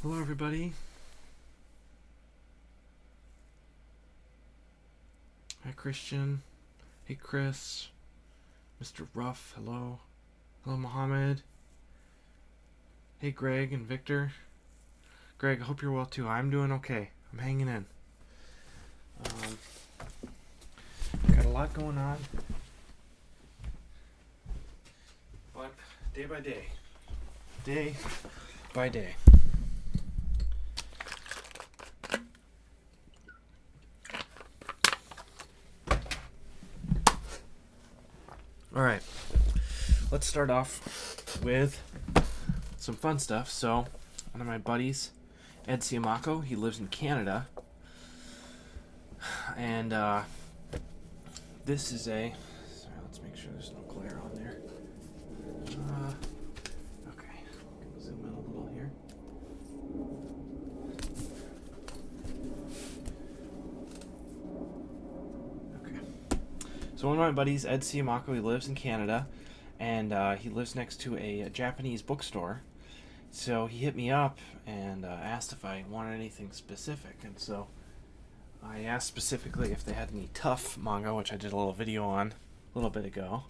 Hello, everybody. Hi, Christian. Hey, Chris. Mr. Ruff, hello. Hello, Mohammed. Hey, Greg and Victor. Greg, I hope you're well too. I'm doing okay. I'm hanging in. Got a lot going on, but day by day. Day by day. Alright, let's start off with some fun stuff. So, one of my buddies, Ed Siamako, he lives in Canada. And this is a... Sorry, let's make sure there's no glare on there. Okay, I'm going to zoom in a little here. So one of my buddies, Ed Siamako, he lives in Canada, and he lives next to a Japanese bookstore. So he hit me up and asked if I wanted anything specific, and so I asked specifically if they had any tough manga, which I did a little video on a little bit ago,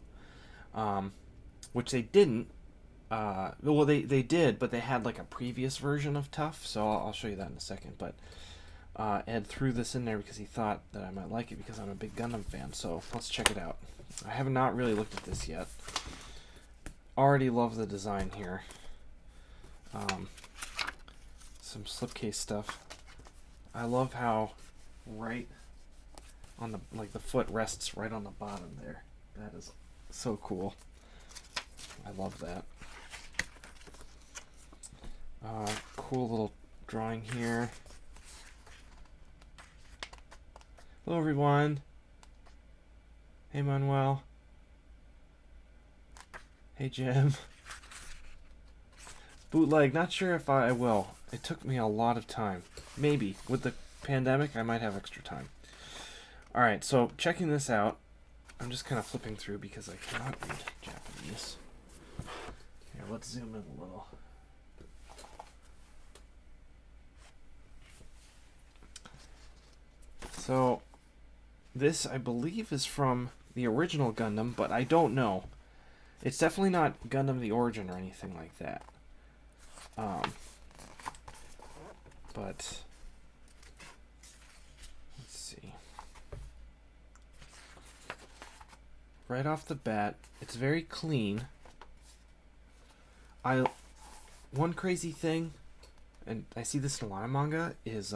which they didn't. Well, they did, but they had like a previous version of tough, so I'll show you that in a second, but Ed threw this in there because he thought that I might like it because I'm a big Gundam fan, so let's check it out. I have not really looked at this yet. Already love the design here. Some slipcase stuff. I love how right on the, like, the foot rests right on the bottom there. That is so cool. I love that. Cool little drawing here. Hello, everyone. Hey, Manuel. Hey, Jim. Bootleg, not sure if I will. It took me a lot of time. Maybe. With the pandemic, I might have extra time. Alright, so checking this out. I'm just kind of flipping through because I cannot read Japanese. Here, let's zoom in a little. So, this, I believe, is from the original Gundam, but I don't know. It's definitely not Gundam the Origin or anything like that. But let's see. Right off the bat, it's very clean. One crazy thing, and I see this in a lot of manga, is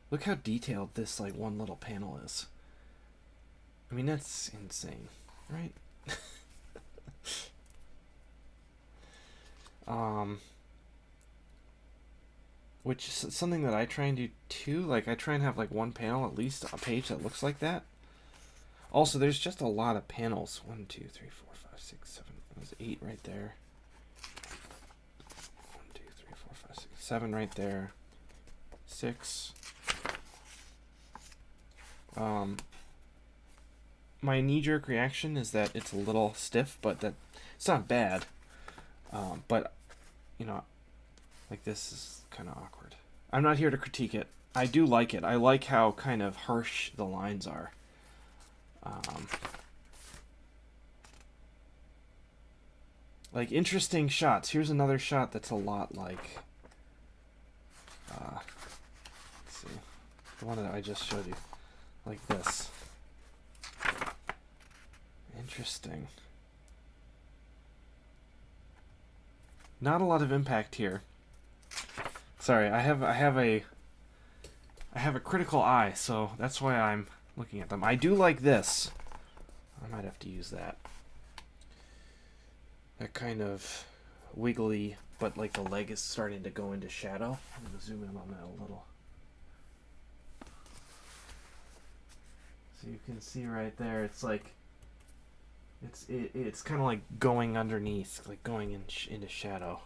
look how detailed this like one little panel is. I mean, that's insane, right? Which is something that I try and do too. Like, I try and have like one panel, at least a page that looks like that. Also, there's just a lot of panels. 1, 2, 3, 4, 5, 6, 7. There's 8 right there. 1, 2, 3, 4, 5, 6, 7 right there. 6. My knee-jerk reaction is that it's a little stiff, but that it's not bad. But, you know, like, this is kind of awkward. I'm not here to critique it. I do like it. I like how kind of harsh the lines are. Like, interesting shots. Here's another shot that's a lot like... let's see. The one that I just showed you. Like this. Interesting. Not a lot of impact here. Sorry, I have a critical eye, so that's why I'm looking at them. I do like this. I might have to use that. That kind of wiggly, but like the leg is starting to go into shadow. I'm gonna zoom in on that a little. So you can see right there, it's like it's kind of like going underneath, like going into shadow.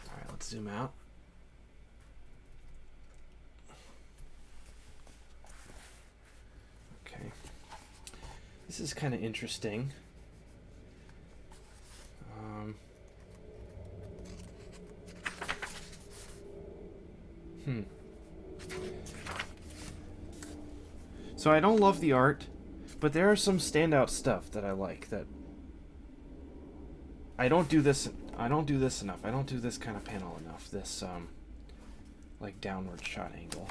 Alright, let's zoom out. Okay. This is kind of interesting. So I don't love the art, but there are some standout stuff that I like. That I don't do this enough. I don't do this kind of panel enough. This like downward shot angle.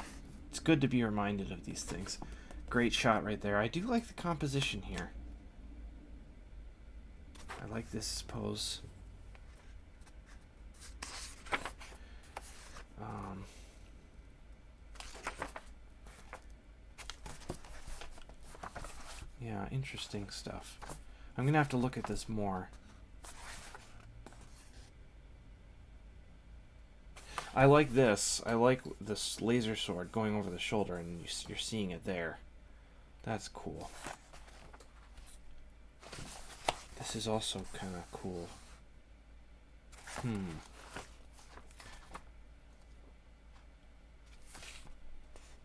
It's good to be reminded of these things. Great shot right there. I do like the composition here. I like this pose. Yeah, interesting stuff. I'm gonna have to look at this more. I like this. I like this laser sword going over the shoulder, and you're seeing it there. That's cool. This is also kind of cool.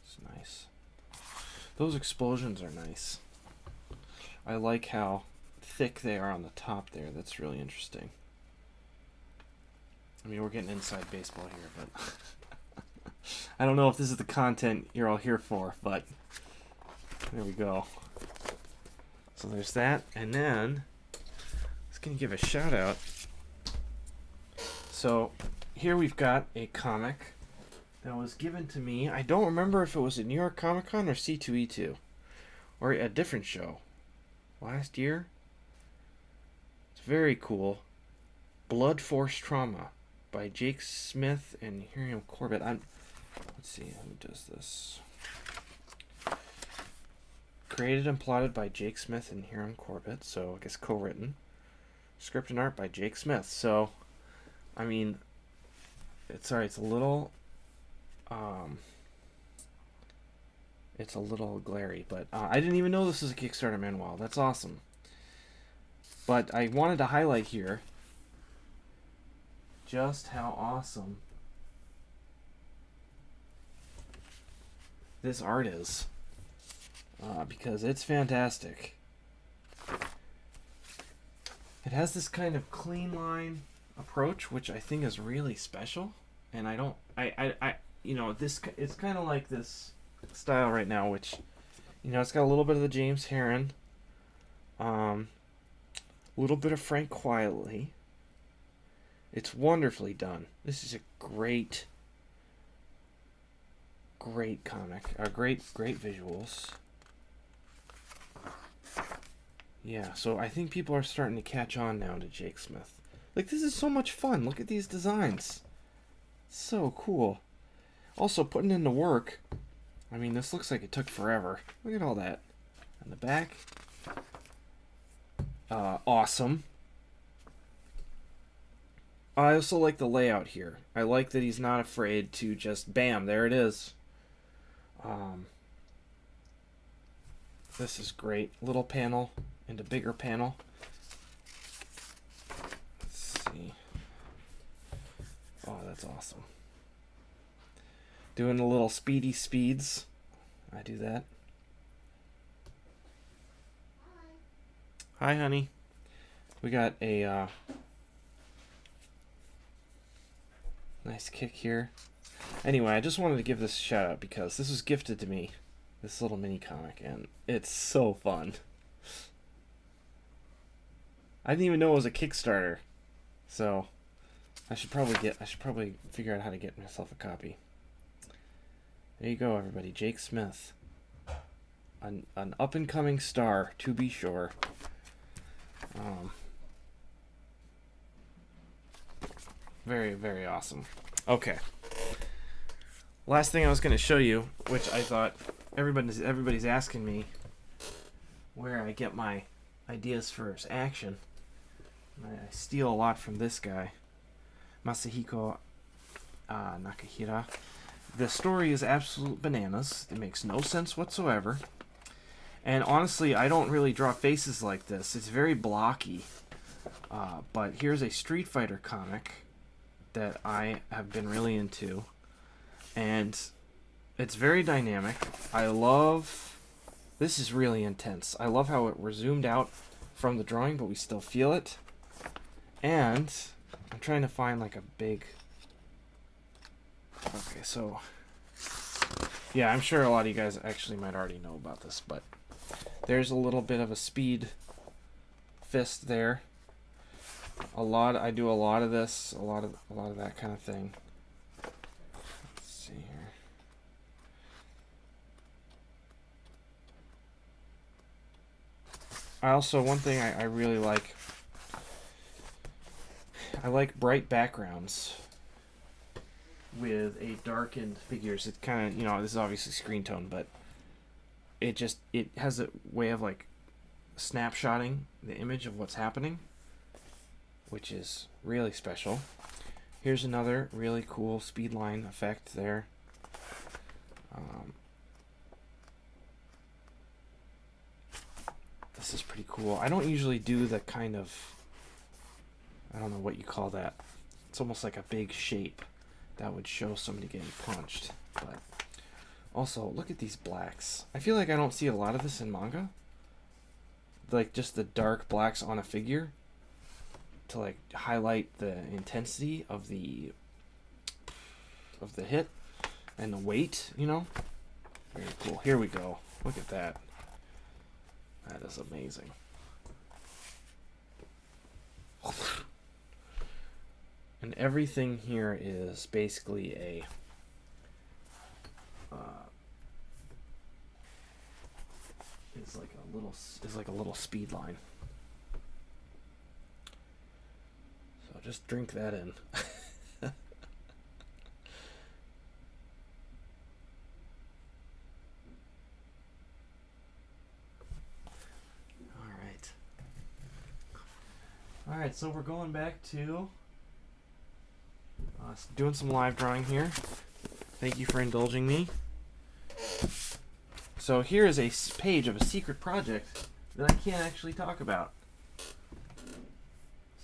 It's nice. Those explosions are nice. I like how thick they are on the top there. That's really interesting. I mean, we're getting inside baseball here, but I don't know if this is the content you're all here for, but there we go. So there's that, and then I was going to give a shout out. So here we've got a comic that was given to me. I don't remember if it was at New York Comic Con or C2E2 or a different show last year. It's very cool. Blood Force Trauma by Jake Smith and Hiram Corbett. Let's see who does this. Created and plotted by Jake Smith and Hiram Corbett, so I guess co-written. Script and art by Jake Smith. So, I mean, it's a little glary, but I didn't even know this was a Kickstarter manual. That's awesome. But I wanted to highlight here just how awesome this art is, because it's fantastic. It has this kind of clean line approach, which I think is really special. And it's kind of like this style right now, which, it's got a little bit of the James Herron, a little bit of Frank Quietly. It's wonderfully done. This is a great comic. Great visuals. Yeah, so I think people are starting to catch on now to Jake Smith. Like, this is so much fun. Look at these designs. So cool. Also, putting in the work. I mean, this looks like it took forever. Look at all that. On the back. Awesome. I also like the layout here. I like that he's not afraid to just, bam, there it is. This is great. Little panel into bigger panel. Let's see. Oh, that's awesome. Doing a little speedy speeds. I do that. Hi, honey. We got a nice kick here. Anyway, I just wanted to give this a shout out because this was gifted to me, this little mini comic, and it's so fun. I didn't even know it was a Kickstarter, so I should probably figure out how to get myself a copy. There you go, everybody. Jake Smith, an up and coming star, to be sure. Very, very awesome. Okay. Last thing I was going to show you, which I thought everybody's asking me where I get my ideas for action. I steal a lot from this guy, Masahiko Nakahira. The story is absolute bananas. It makes no sense whatsoever. And honestly, I don't really draw faces like this. It's very blocky. But here's a Street Fighter comic that I have been really into. And it's very dynamic. This is really intense. I love how it zoomed out from the drawing, but we still feel it. And I'm trying to find like a big... Okay, so Yeah, I'm sure a lot of you guys actually might already know about this, but there's a little bit of a speed fist there. I do a lot of this, a lot of that kind of thing. Let's see here. One thing I really like, I like bright backgrounds with a darkened figures. It kind of, this is obviously screen tone, but it has a way of like snapshotting the image of what's happening, which is really special. Here's another really cool speedline effect there. This is pretty cool. I don't usually do the kind of, I don't know what you call that. It's almost like a big shape that would show somebody getting punched. But also, look at these blacks. I feel like I don't see a lot of this in manga. Like just the dark blacks on a figure to like highlight the intensity of the hit and the weight, Very cool. Here we go. Look at that. That is amazing. And everything here is basically is like a little speed line. So just drink that in. All right, so we're going back to doing some live drawing here. Thank you for indulging me. So here is a page of a secret project that I can't actually talk about.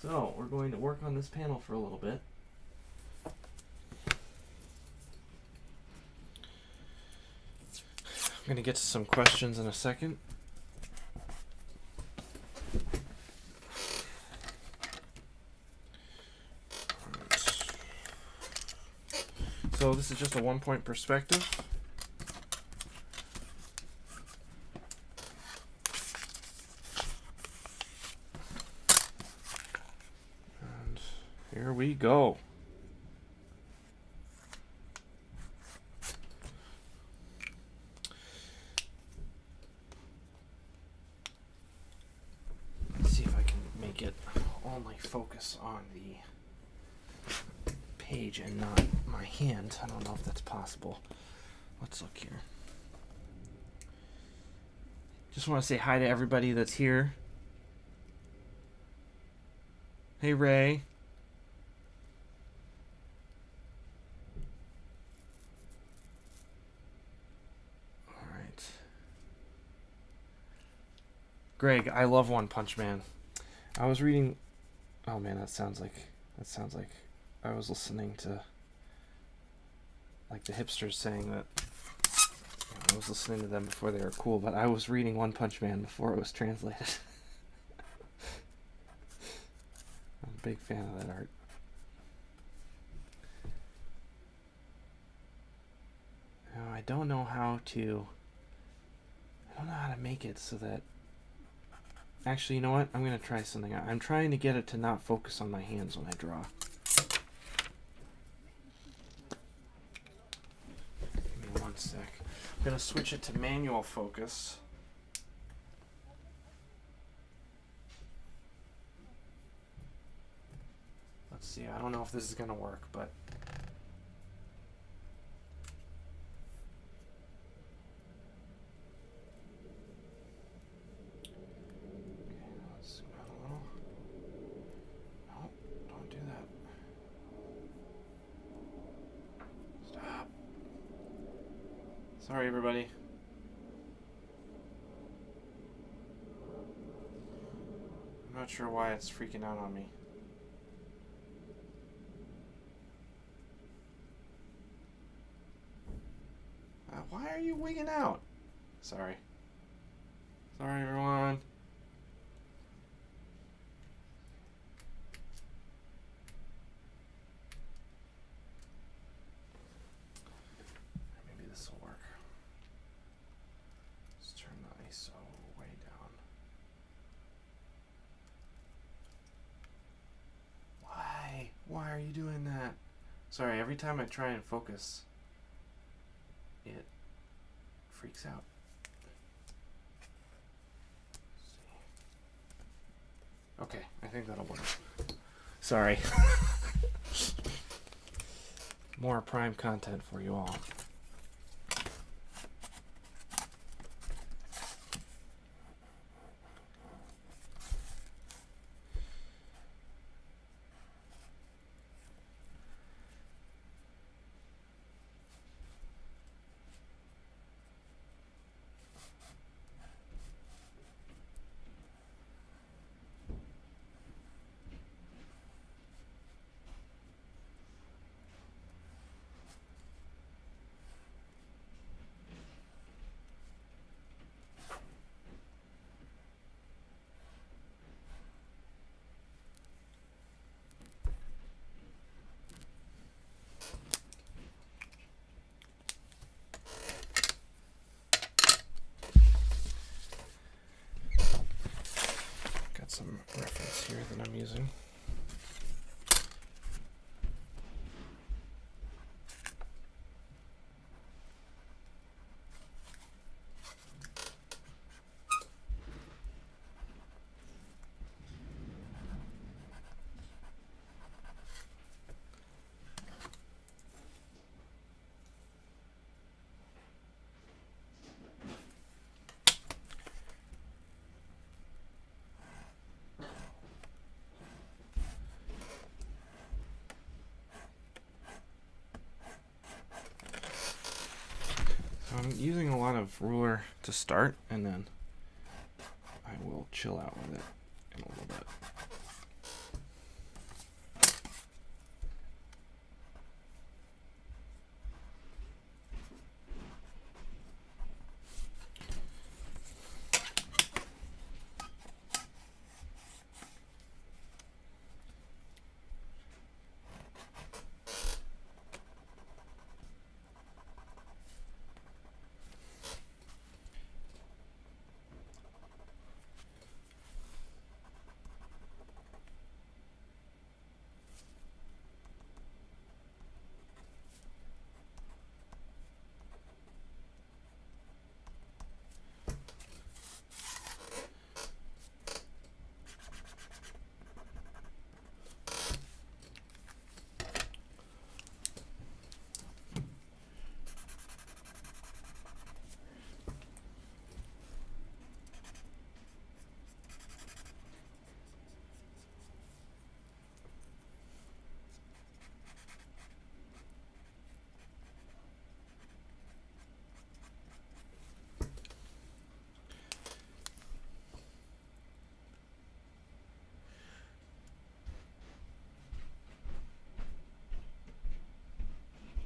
So we're going to work on this panel for a little bit. I'm going to get to some questions in a second. So this is just a 1-point perspective. And here we go. Let's see if I can make it only focus on the page and not my hand. I don't know if that's possible. Let's look here. Just want to say hi to everybody that's here. Hey, Ray. All right. Greg, I love One Punch Man. I was reading. Oh man, that sounds like I was listening to like the hipsters saying that I was listening to them before they were cool, but I was reading One Punch Man before it was translated. I'm a big fan of that art. Now, I don't know how to make it so that, actually, you know what? I'm going to try something out. I'm trying to get it to not focus on my hands when I draw. Give me one sec. I'm going to switch it to manual focus. Let's see. I don't know if this is going to work, but sorry, everybody. I'm not sure why it's freaking out on me. Why are you wigging out? Sorry. Sorry, everyone. Maybe this will work. Sorry, every time I try and focus, it freaks out. Okay, I think that'll work. Sorry. More Prime content for you all. Some reference here that I'm using. I'm using a lot of ruler to start, and then I will chill out with it in a little bit.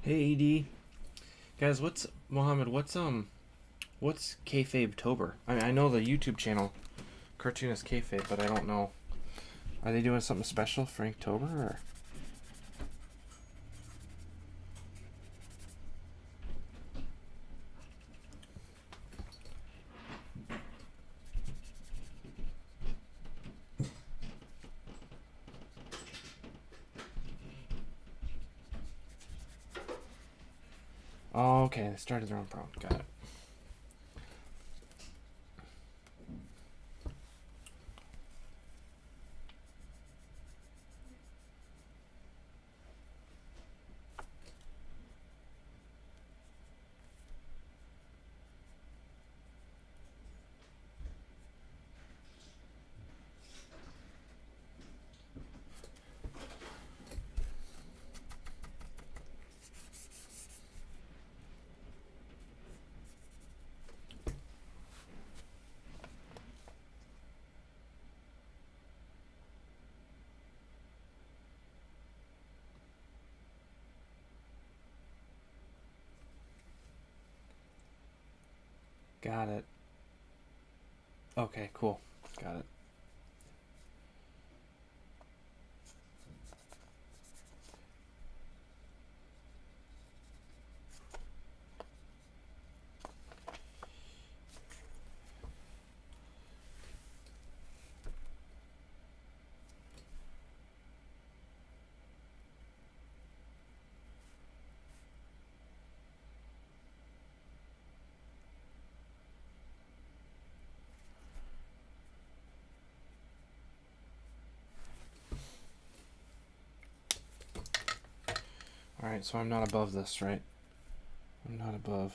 Hey ED, guys, what's Mohammed? What's Kayfabe-tober? I know the YouTube channel, Cartoonist Kayfabe, but I don't know. Are they doing something special for Inktober or? Oh, okay, they started their own problem. Got it. Got it. Okay, cool. Got it. Alright, so I'm not above this, right? I'm not above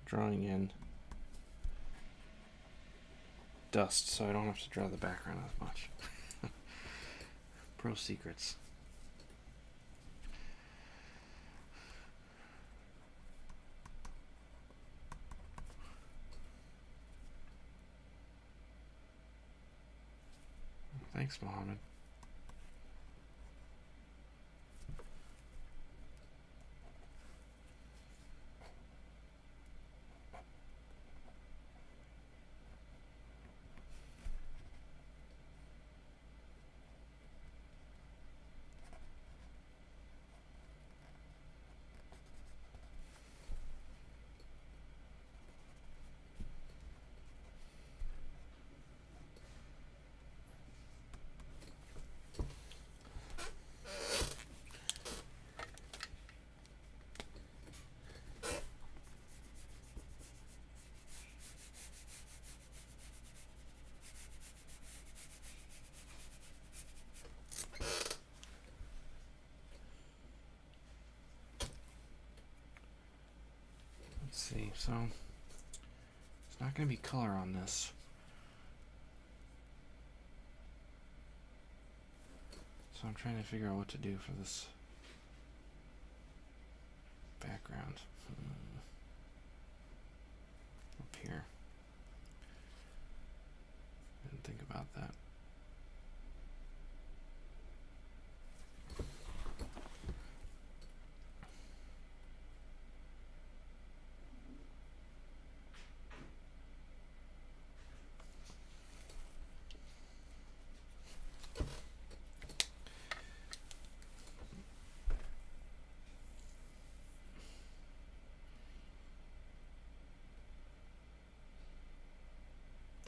drawing in dust, so I don't have to draw the background as much. Pro secrets. Thanks, Mohammed. Let's see, so it's not going to be color on this. So I'm trying to figure out what to do for this background. Up here. Didn't think about that.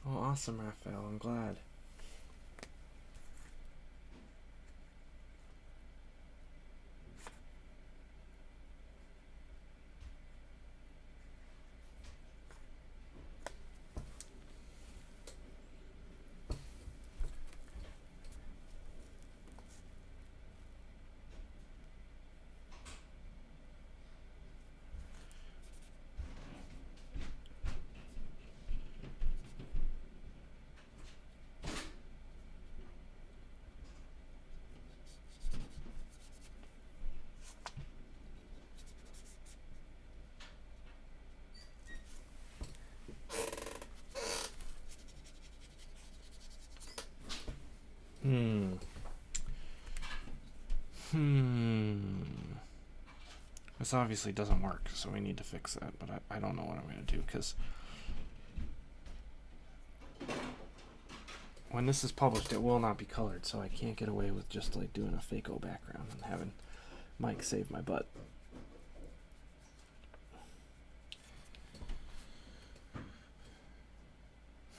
Oh, awesome, Raphael. I'm glad. This obviously doesn't work, so we need to fix that, but I don't know what I'm going to do, because when this is published, it will not be colored, so I can't get away with just like doing a fake-o background and having Mike save my butt.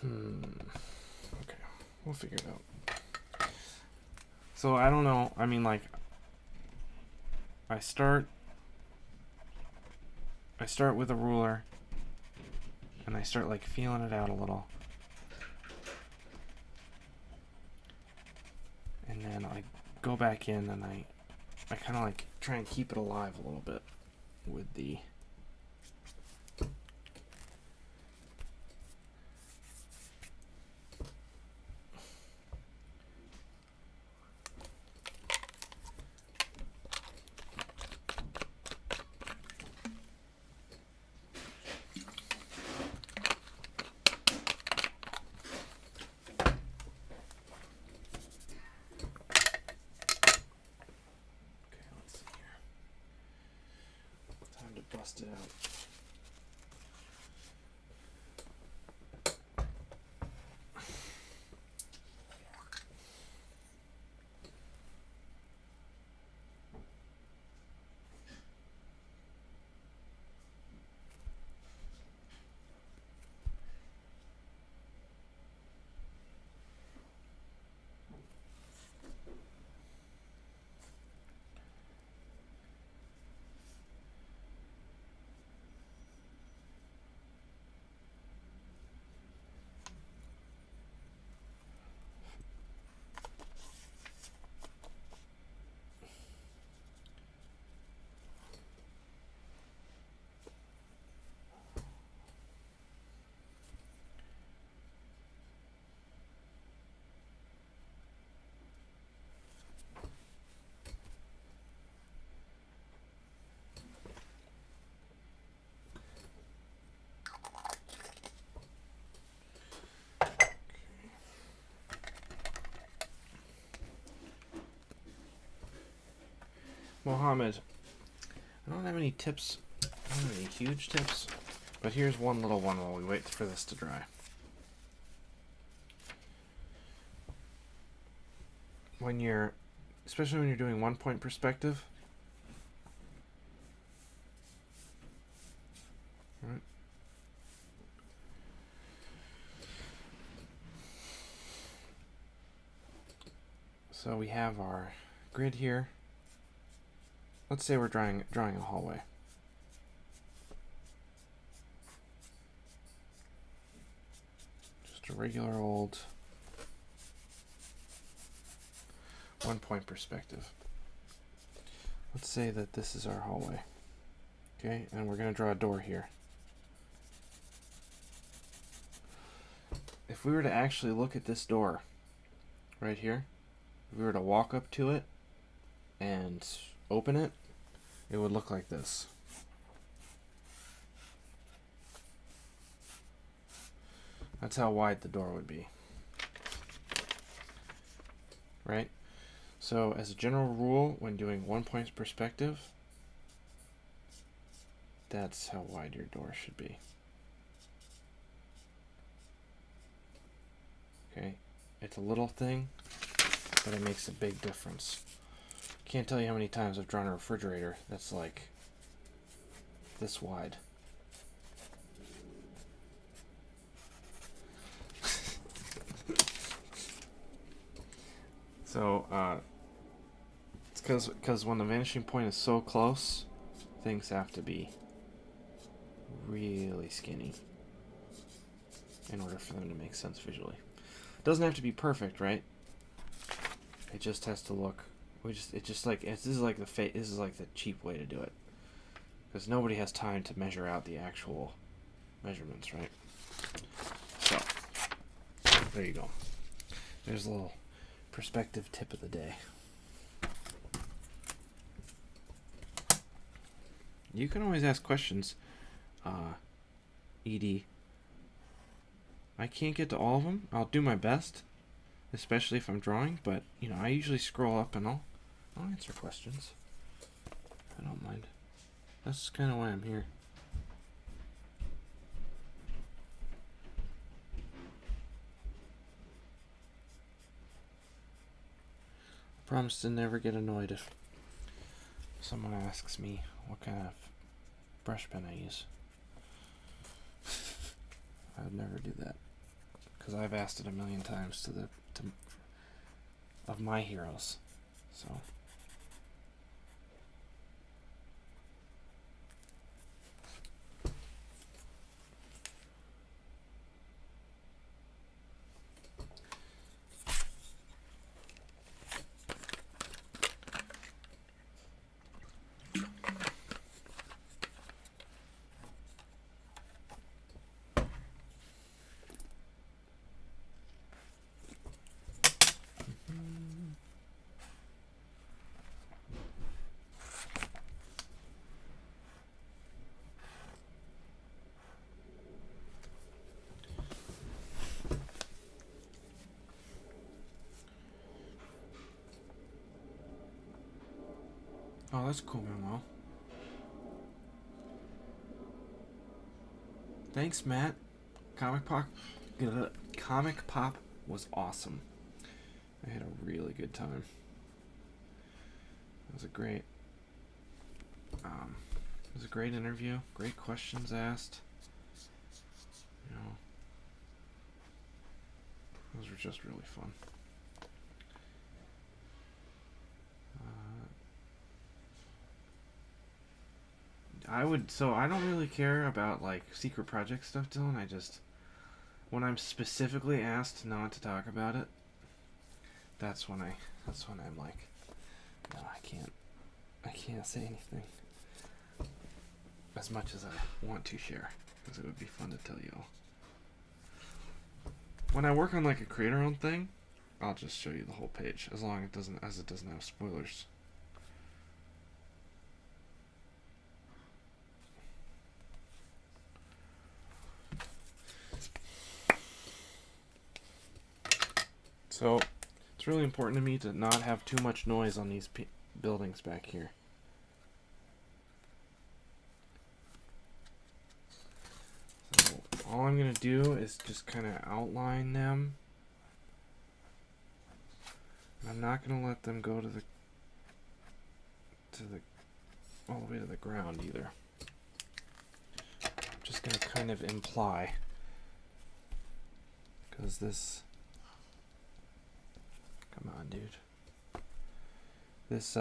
Okay, we'll figure it out. So I don't know, I mean, like, I start with a ruler and I start like feeling it out a little, and then I go back in and I kind of like try and keep it alive a little bit with the bust it out. Mohammed, I don't have any tips. I don't have any huge tips, but here's one little one while we wait for this to dry. Especially when you're doing 1-point perspective, right? So we have our grid here. Let's say we're drawing a hallway. Just a regular old 1-point perspective. Let's say that this is our hallway. Okay, and we're going to draw a door here. If we were to actually look at this door right here, if we were to walk up to it and open it, it would look like this. That's how wide the door would be. Right? So as a general rule, when doing 1-point perspective, that's how wide your door should be. Okay? It's a little thing, but it makes a big difference. Can't tell you how many times I've drawn a refrigerator that's like this wide. So it's because when the vanishing point is so close, things have to be really skinny in order for them to make sense visually. It doesn't have to be perfect, right? It just has to look. This is like the cheap way to do it, because nobody has time to measure out the actual measurements, right? So there you go. There's a little perspective tip of the day. You can always ask questions, Edie. I can't get to all of them. I'll do my best, especially if I'm drawing, but you know, I usually scroll up and I'll answer questions. I don't mind. That's kind of why I'm here. I promise to never get annoyed if someone asks me what kind of brush pen I use. I would never do that, because I've asked it a million times of my heroes. So oh, that's cool, Manuel. Thanks, Matt. Comic Pop was awesome. I had a really good time. It was a great interview. Great questions asked. You know, those were just really fun. I don't really care about like secret project stuff, Dylan. When I'm specifically asked not to talk about it, that's when I'm like, no, I can't say anything as much as I want to share, because it would be fun to tell you all. When I work on like a creator-owned thing, I'll just show you the whole page, as long as it doesn't have spoilers. So it's really important to me to not have too much noise on these buildings back here. all I'm going to do is just kind of outline them. I'm not going to let them go to the all the way to the ground either. I'm just going to kind of imply, because this, come on, dude. This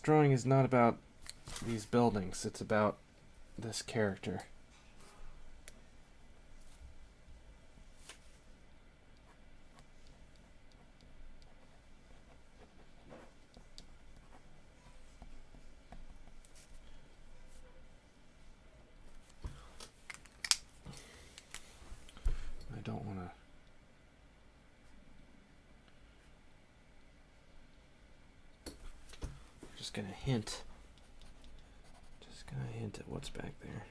drawing is not about these buildings. It's about this character. I don't want to. Just gonna hint. Just gonna hint at what's back there.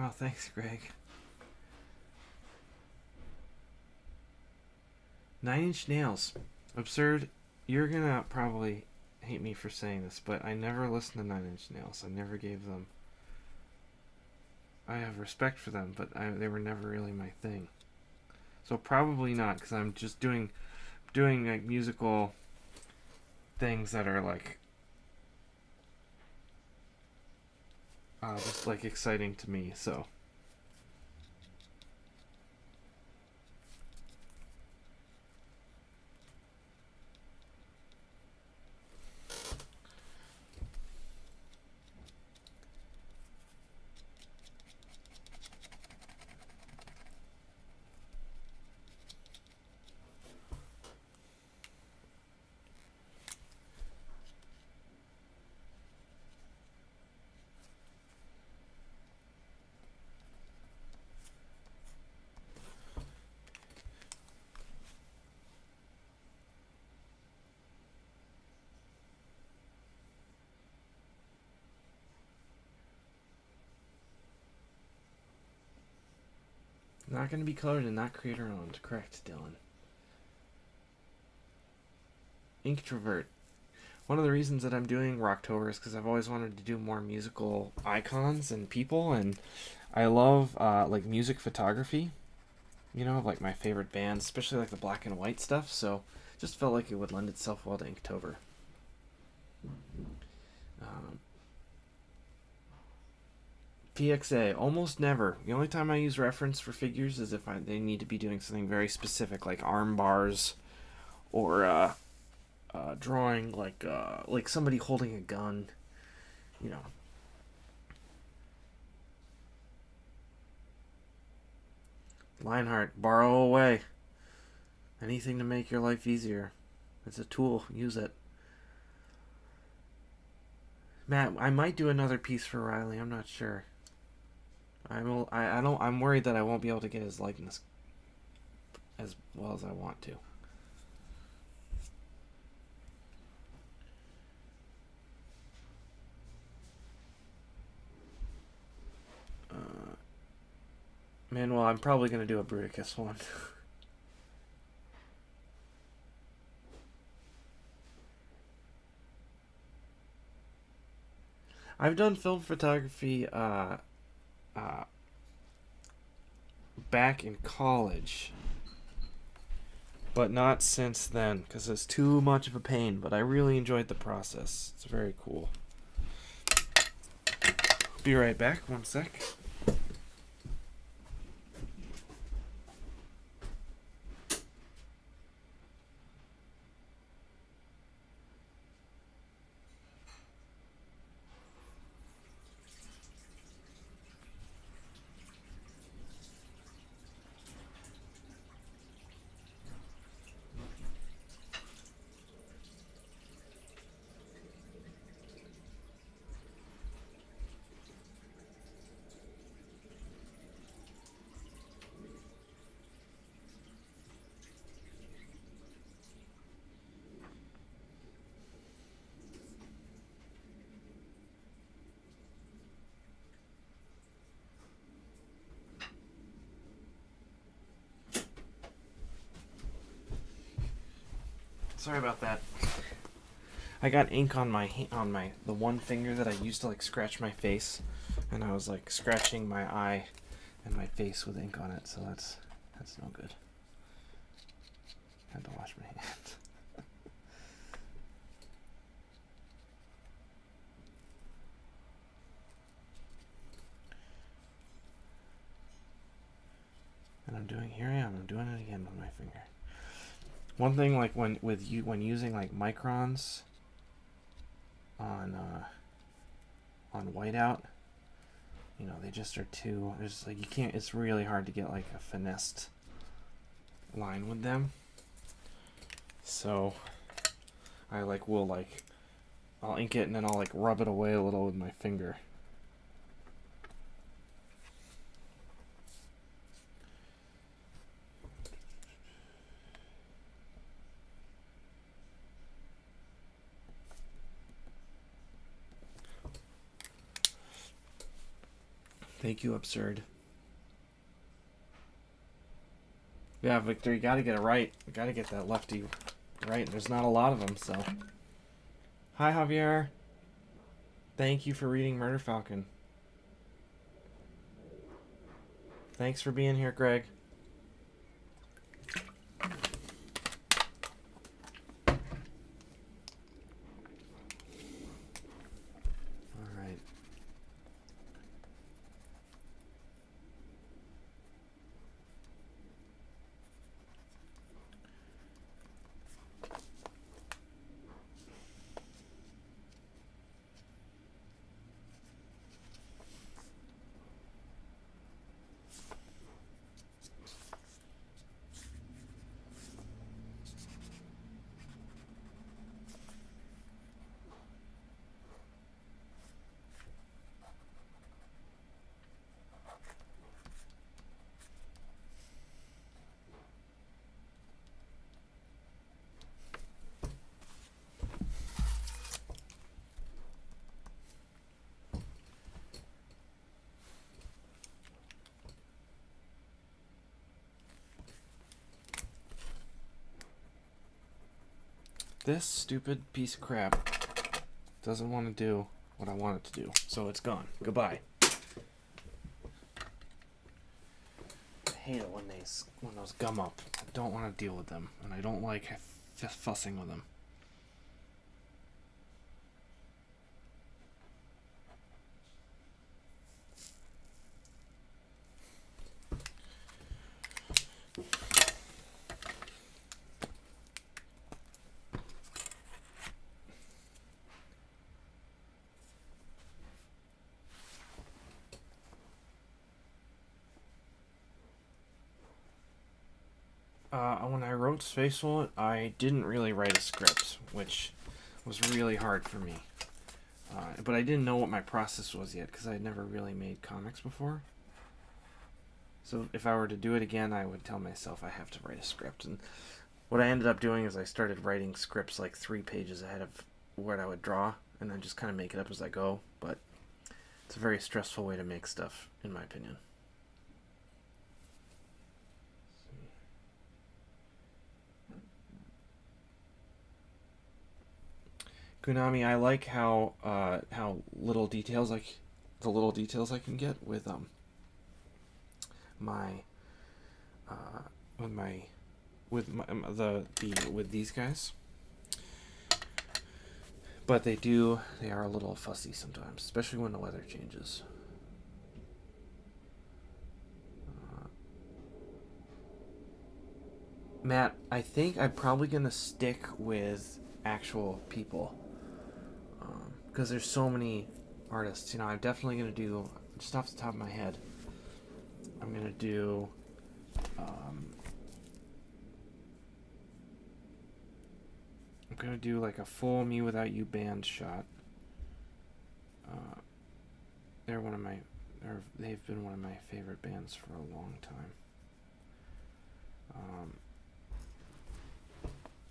Oh, thanks, Greg. 9 Inch Nails. Absurd. You're gonna probably hate me for saying this, but I never listened to 9 Inch Nails. I never gave them. I have respect for them, but they were never really my thing. So probably not, because I'm just doing like musical things that are like just like exciting to me. So. Not going to be colored and not creator owned. Correct, Dylan. Inktober. One of the reasons that I'm doing Rocktober is because I've always wanted to do more musical icons and people, and I love like music photography. You know, like my favorite bands, especially like the black and white stuff. So, just felt like it would lend itself well to Inktober. PXA, almost never. The only time I use reference for figures is if they need to be doing something very specific, like arm bars, or drawing like somebody holding a gun, you know. Lionheart, borrow away. Anything to make your life easier. It's a tool. Use it. Matt, I might do another piece for Riley. I'm not sure. I'm worried that I won't be able to get his likeness as well as I want to. Manuel, I'm probably going to do a Bruticus one. I've done film photography back in college, but not since then because it's too much of a pain, but I really enjoyed the process. It's very cool. Be right back, one sec. Sorry about that. I got ink on the one finger that I used to like scratch my face, and I was like scratching my eye and my face with ink on it, so that's no good. I had to wash my hands. And I'm doing it again with my finger. One thing, like when using like microns on whiteout, you know, they just are too. There's like you can't. It's really hard to get like a finessed line with them. So I I'll ink it and then I'll like rub it away a little with my finger. Thank you, Absurd. Yeah, Victor, you gotta get it right. You gotta get that lefty right. There's not a lot of them, so. Hi, Javier. Thank you for reading Murder Falcon. Thanks for being here, Greg. This stupid piece of crap doesn't want to do what I want it to do, so it's gone. Goodbye. I hate it when those gum up. I don't want to deal with them, and I don't like fussing with them. When I wrote Spaceful, I didn't really write a script, which was really hard for me. But I didn't know what my process was yet, because I had never really made comics before. So if I were to do it again, I would tell myself I have to write a script. And what I ended up doing is I started writing scripts like 3 pages ahead of what I would draw, and then just kind of make it up as I go. But it's a very stressful way to make stuff, in my opinion. Konami, I like how little details the little details I can get with with these guys. But they are a little fussy sometimes, especially when the weather changes. Matt, I think I'm probably gonna stick with actual people. Because there's so many artists. You know, I'm definitely going to do, just off the top of my head, I'm going to do, like a full Me Without You band shot. They've been one of my favorite bands for a long time.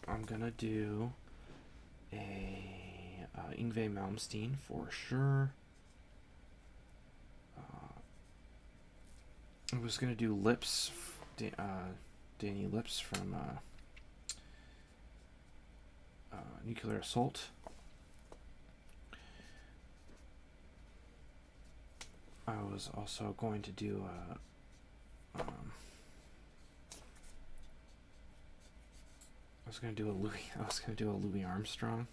I'm going to do a Yngwie Malmsteen for sure. I was gonna do Lips, Danny Lips from nuclear assault. I was also going to do I was going to do a Louis Armstrong,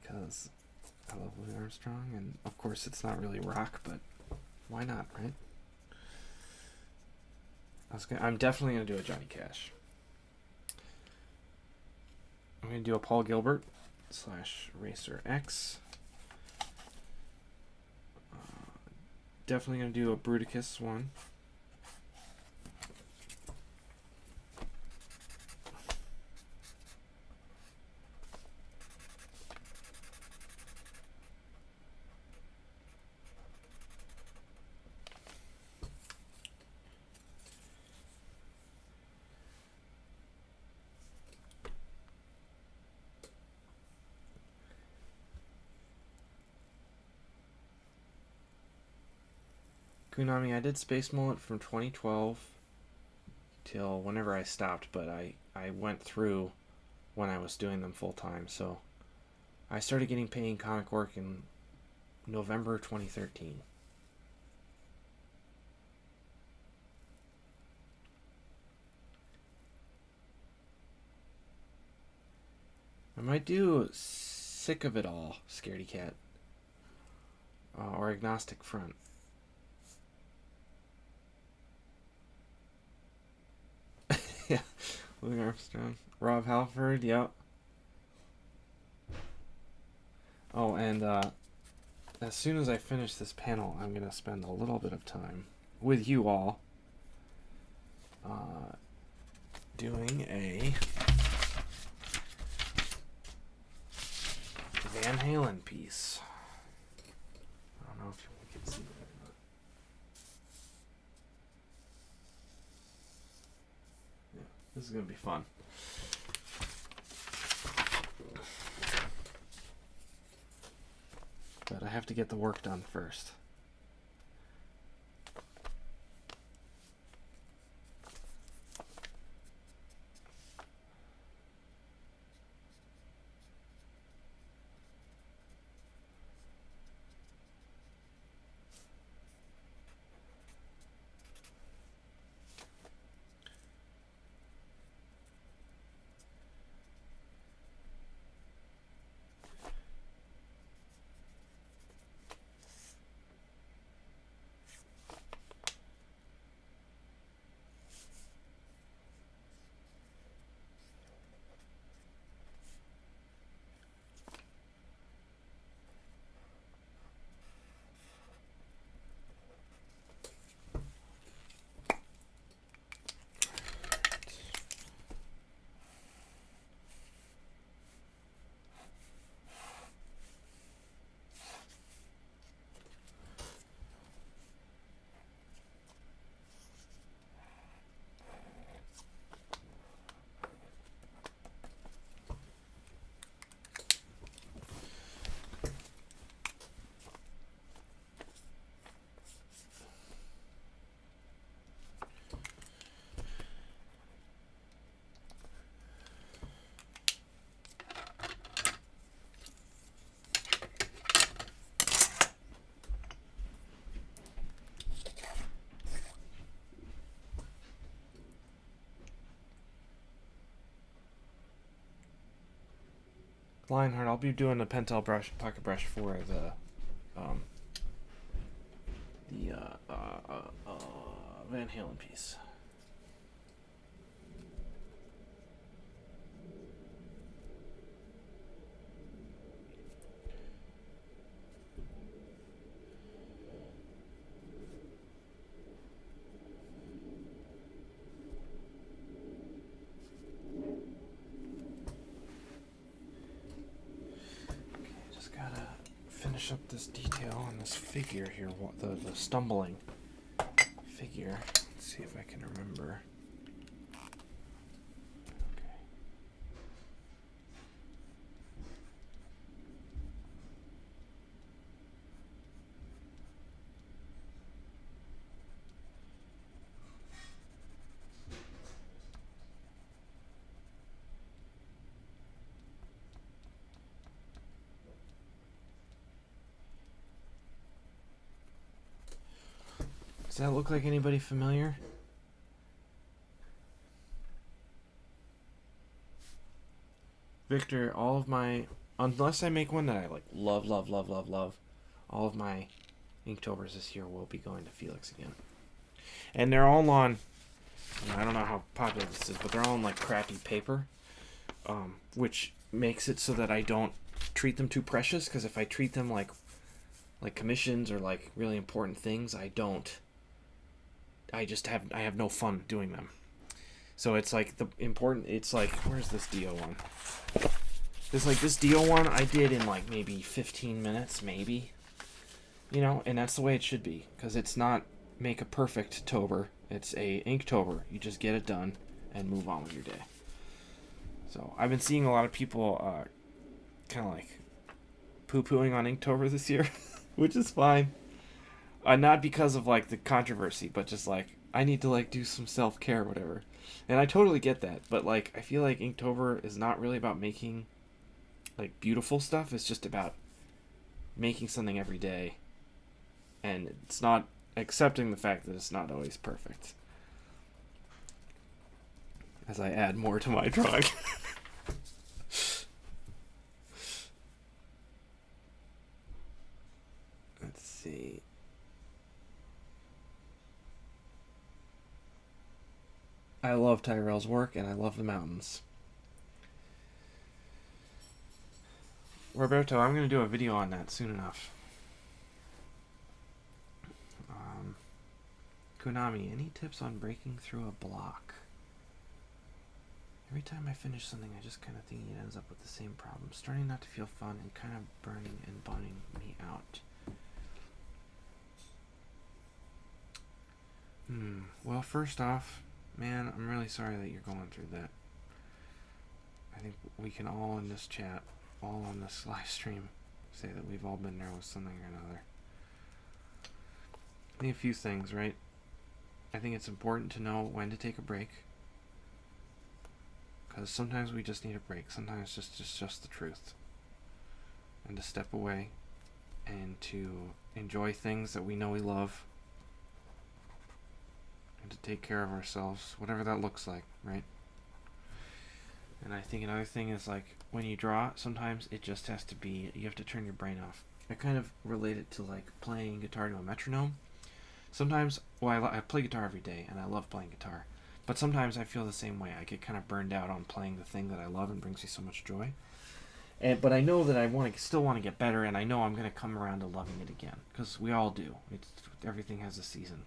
because I love Louis Armstrong, and of course it's not really rock, but why not, right? I'm definitely going to do a Johnny Cash. I'm going to do a Paul Gilbert / Racer X. Definitely going to do a Bruticus one. Konami, I did Space Mullet from 2012 till whenever I stopped, but I went through when I was doing them full time, so I started getting paid in comic work in November 2013. I might do Sick of It All, Scaredy Cat, or Agnostic Front. Yeah, Louis Armstrong, Rob Halford, yep. Oh, and as soon as I finish this panel, I'm going to spend a little bit of time with you all doing a Van Halen piece. I don't know if you can see that or not. Yeah, this is going to be fun. But I have to get the work done first. Lionheart, I'll be doing a Pentel brush, pocket brush for the Van Halen piece. Finish up this detail on this figure here, the stumbling figure. Let's see if I can remember. Okay. that look like anybody familiar? Victor, all of my, unless I make one that I like love, love, love, love, love, all of my Inktobers this year will be going to Felix again. And they're all on, I don't know how popular this is, but they're all on like crappy paper, which makes it so that I don't treat them too precious, because if I treat them like commissions or like really important things, I have no fun doing them. So it's like it's like, where's this Dio one? This Dio one I did in like maybe 15 minutes, maybe. You know, and that's the way it should be, because it's not make a perfect Tober. It's a Inktober. You just get it done and move on with your day. So I've been seeing a lot of people kind of like poo-pooing on Inktober this year, which is fine. Not because of like the controversy, but just like I need to like do some self-care or whatever. And I totally get that, but like I feel like Inktober is not really about making like beautiful stuff. It's just about making something every day, and it's not accepting the fact that it's not always perfect. As I add more to my drawing. Let's see. I love Tyrell's work, and I love the mountains. Roberto, I'm going to do a video on that soon enough. Konami, any tips on breaking through a block? Every time I finish something, I just kind of think it ends up with the same problem. Starting not to feel fun and kind of burning and burning me out. Well, first off, man, I'm really sorry that you're going through that. I think we can all in this chat, all on this live stream, say that we've all been there with something or another. I think a few things, right? I think it's important to know when to take a break, because sometimes we just need a break. Sometimes it's just the truth. And to step away and to enjoy things that we know we love, and to take care of ourselves, whatever that looks like, right? And I think another thing is, like, when you draw, sometimes it just has to be, you have to turn your brain off. I kind of relate it to like playing guitar to a metronome. Sometimes, well, I play guitar every day, and I love playing guitar. But sometimes I feel the same way. I get kind of burned out on playing the thing that I love and brings me so much joy. But I know that I still want to get better, and I know I'm going to come around to loving it again, because we all do. Everything has a season.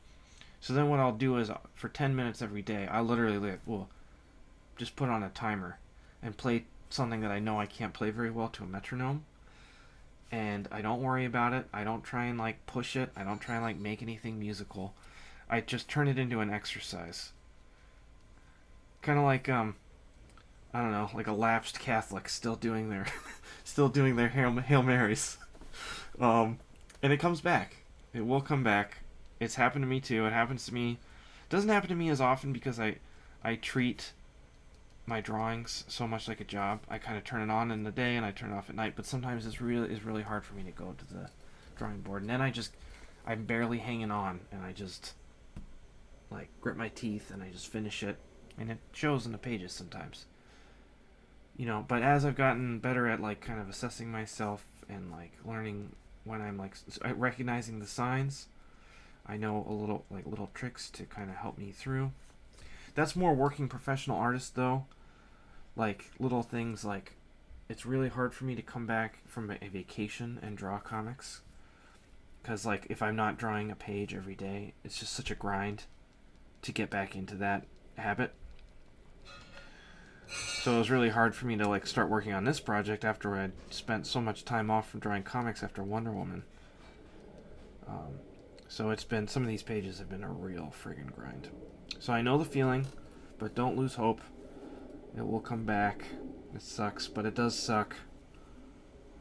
So then what I'll do is, for 10 minutes every day, I literally will just put on a timer and play something that I know I can't play very well to a metronome. And I don't worry about it. I don't try and like push it. I don't try and like make anything musical. I just turn it into an exercise. Kind of like I don't know, like a lapsed Catholic still doing their Hail Marys. And it comes back. It will come back. It's happened to me too. It happens to me. It doesn't happen to me as often because I treat my drawings so much like a job. I kind of turn it on in the day and I turn it off at night, but sometimes it's really hard for me to go to the drawing board, and then I'm barely hanging on, and I just like grit my teeth and I just finish it, and it shows in the pages sometimes, you know. But as I've gotten better at like kind of assessing myself and like learning when I'm like recognizing the signs, I know little tricks to kind of help me through. That's more working professional artist though. Like little things like, it's really hard for me to come back from a vacation and draw comics, because like if I'm not drawing a page every day, it's just such a grind to get back into that habit. So it was really hard for me to like start working on this project after I'd spent so much time off from drawing comics after Wonder Woman. So it's been, some of these pages have been a real friggin' grind. So I know the feeling, but don't lose hope. It will come back. It sucks, but it does suck.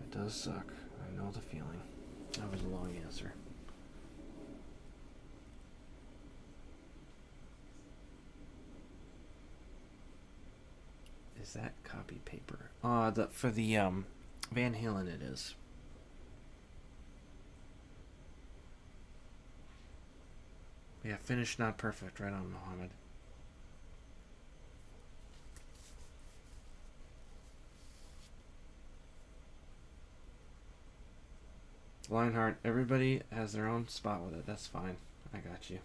It does suck. I know the feeling. That was a long answer. Is that copy paper? For the Van Halen it is. Yeah, finished, not perfect. Right on, Mohammed. Lionheart, everybody has their own spot with it. That's fine. I got you.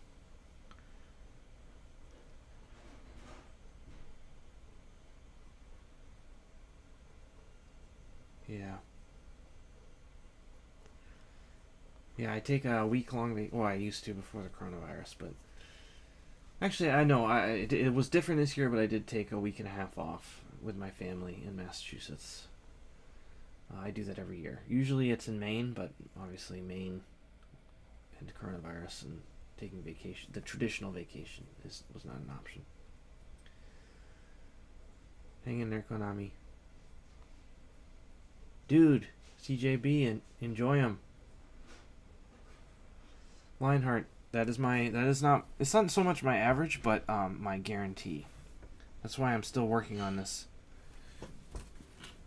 Yeah. Yeah, I take a week long. Well, I used to before the coronavirus, but actually, I know it was different this year. But I did take a week and a half off with my family in Massachusetts. I do that every year. Usually it's in Maine, but obviously Maine and coronavirus and taking vacation, the traditional vacation, was not an option. Hang in there, Konami. Dude, CJB, and enjoy them. Lionheart, that is not, it's not so much my average, but my guarantee. That's why I'm still working on this.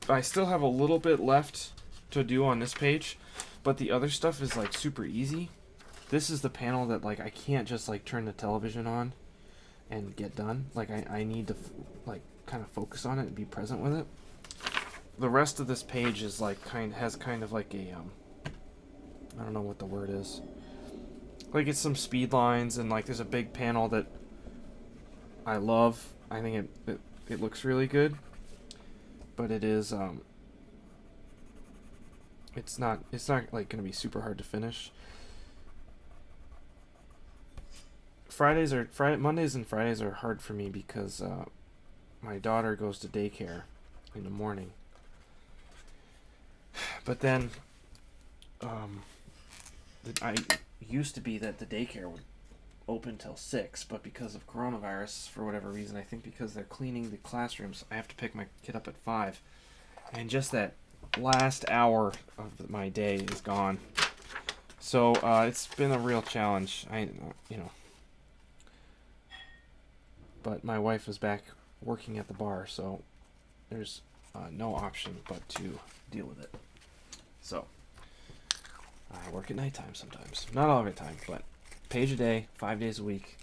I still have a little bit left to do on this page, but the other stuff is like super easy. This is the panel that like I can't just like turn the television on and get done. Like I need to like kind of focus on it and be present with it. The rest of this page is like has kind of like a I don't know what the word is. Like it's some speed lines and like there's a big panel that I love. I think it looks really good. But it is it's not like going to be super hard to finish. Mondays and Fridays are hard for me because my daughter goes to daycare in the morning. But then I used to be that the daycare would open till 6, but because of coronavirus, for whatever reason, I think because they're cleaning the classrooms, I have to pick my kid up at 5. And just that last hour of my day is gone. So it's been a real challenge. But my wife is back working at the bar, so there's no option but to deal with it. So I work at nighttime sometimes. Not all the time, but page a day, 5 days a week.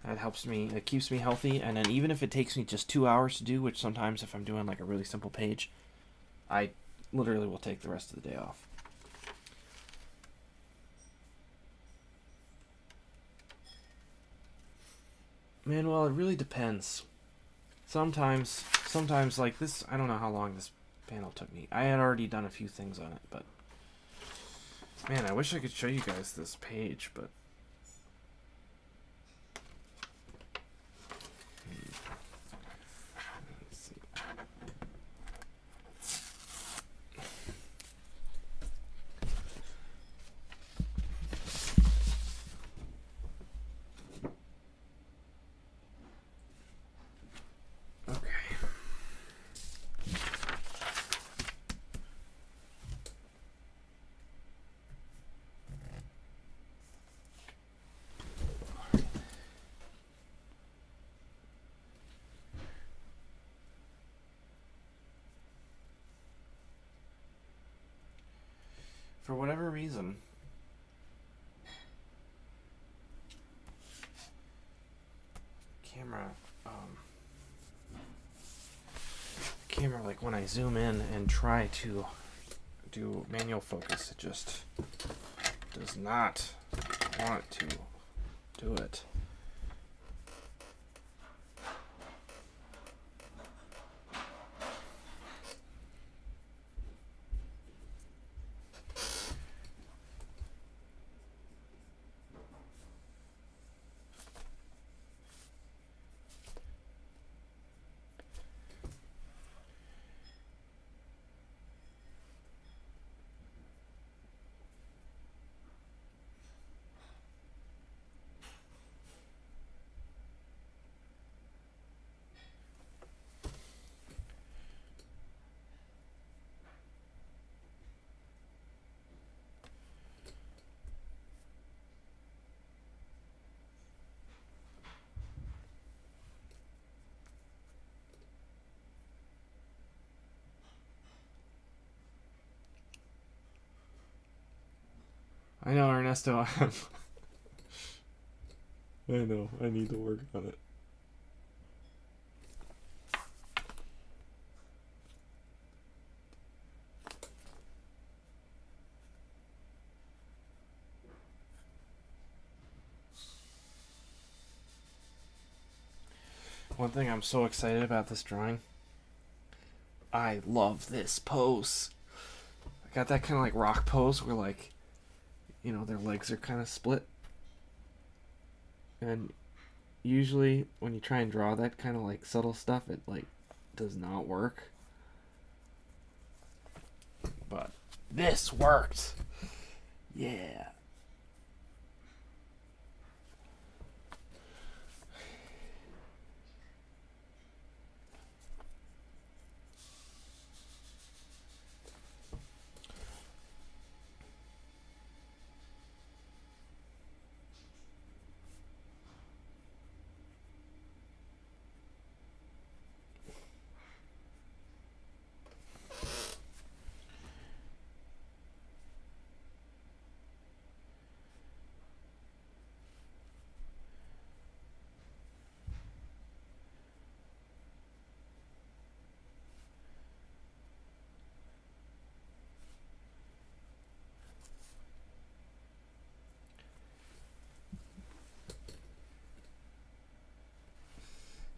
That helps me. It keeps me healthy. And then even if it takes me just 2 hours to do, which sometimes if I'm doing like a really simple page, I literally will take the rest of the day off. Man, well, it really depends. Sometimes like this, I don't know how long this panel took me. I had already done a few things on it, but man, I wish I could show you guys this page, but let's see. Okay. For whatever reason, camera, like when I zoom in and try to do manual focus, it just does not want to do it. I know, Ernesto. I know. I need to work on it. One thing I'm so excited about this drawing. I love this pose. I got that kind of like rock pose where like, their legs are kind of split. And usually when you try and draw that kind of like subtle stuff, it like does not work. But this worked. Yeah.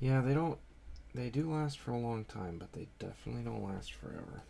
Yeah, they don't. They do last for a long time, but they definitely don't last forever.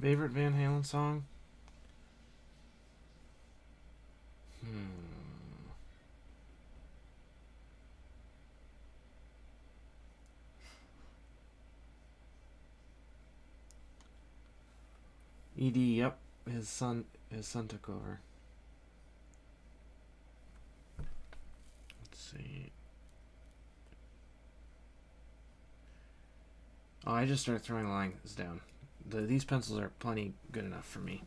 Favorite Van Halen song? ED, yep. His son took over. Let's see. Oh, I just started throwing lines down. These pencils are plenty good enough for me.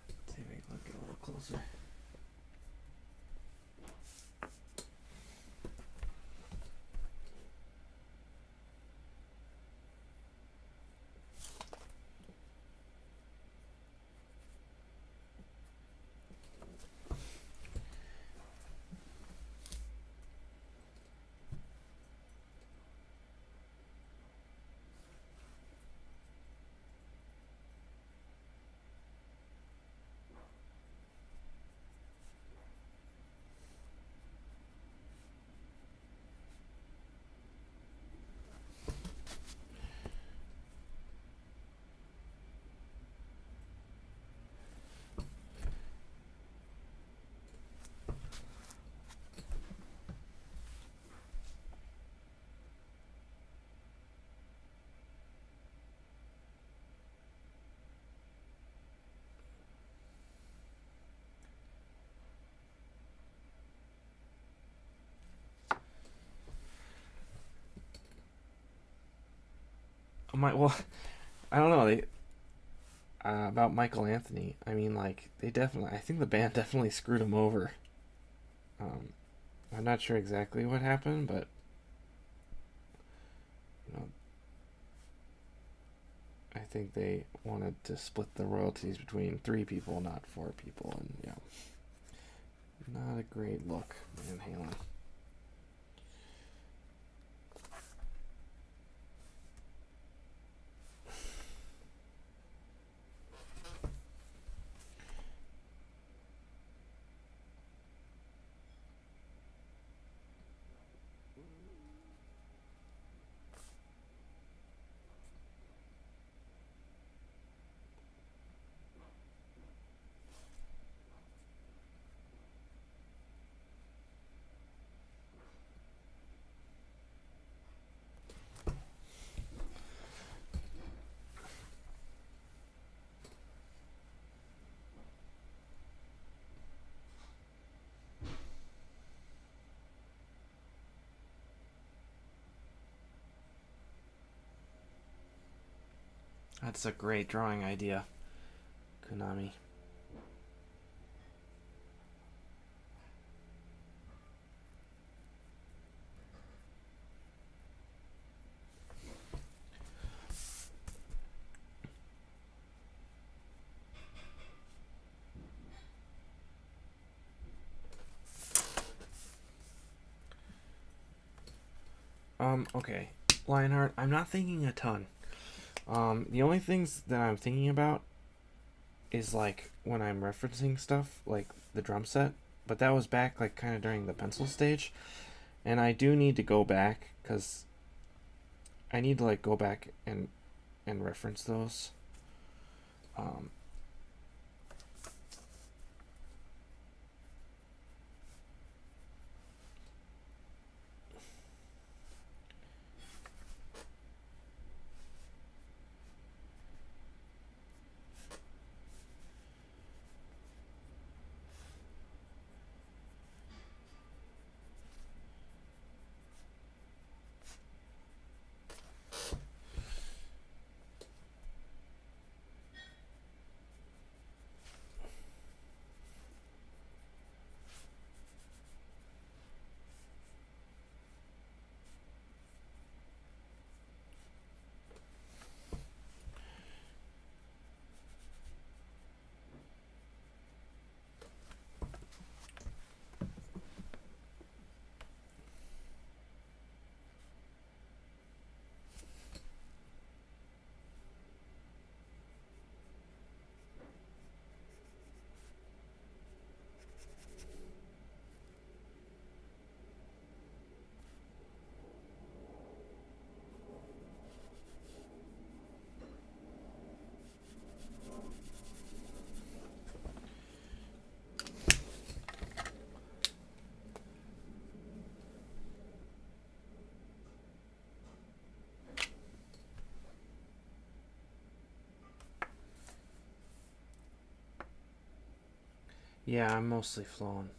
Let's see if we can get a little closer. Well, I don't know. about Michael Anthony. I mean, like they definitely. I think the band definitely screwed him over. Um, I'm not sure exactly what happened, but you know, I think they wanted to split the royalties between three people, not four people, and not a great look, Van Halen. That's a great drawing idea, Konami. Okay. Lionheart, I'm not thinking a ton. The only things that I'm thinking about is like when I'm referencing stuff, like the drum set, but that was back like kind of during the pencil stage, and I do need to go back because I need to like go back and reference those. Um, yeah, I'm mostly flowing.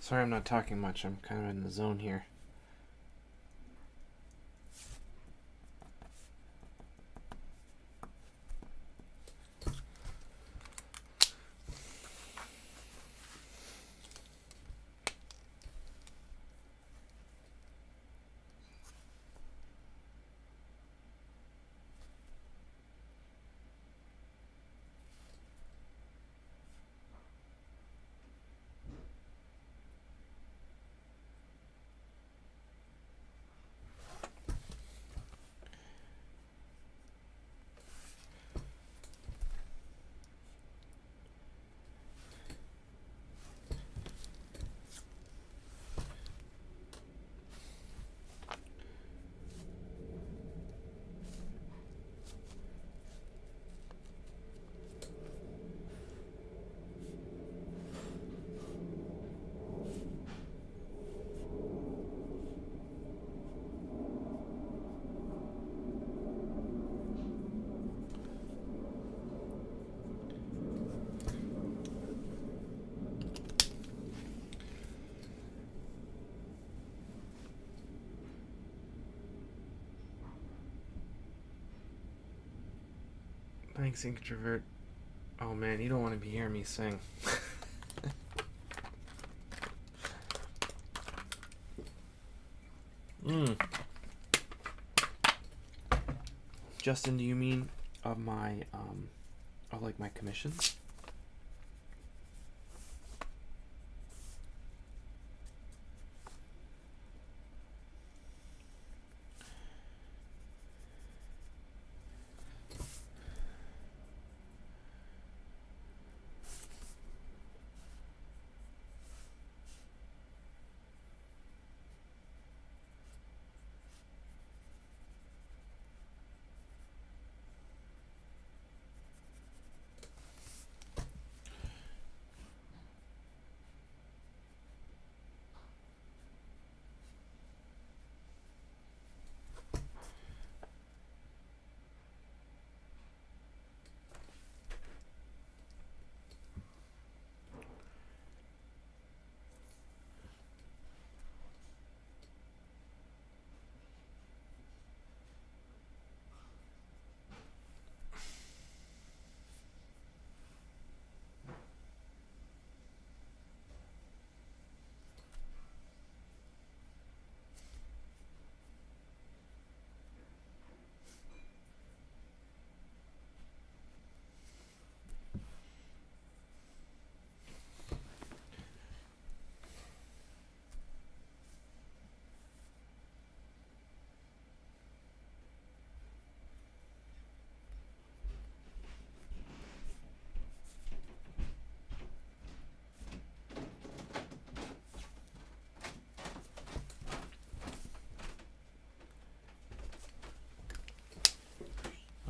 Sorry I'm not talking much. I'm kind of in the zone here. Thanks, Inktober. Oh man, you don't want to be hearing me sing. Justin, do you mean of my of like my commissions?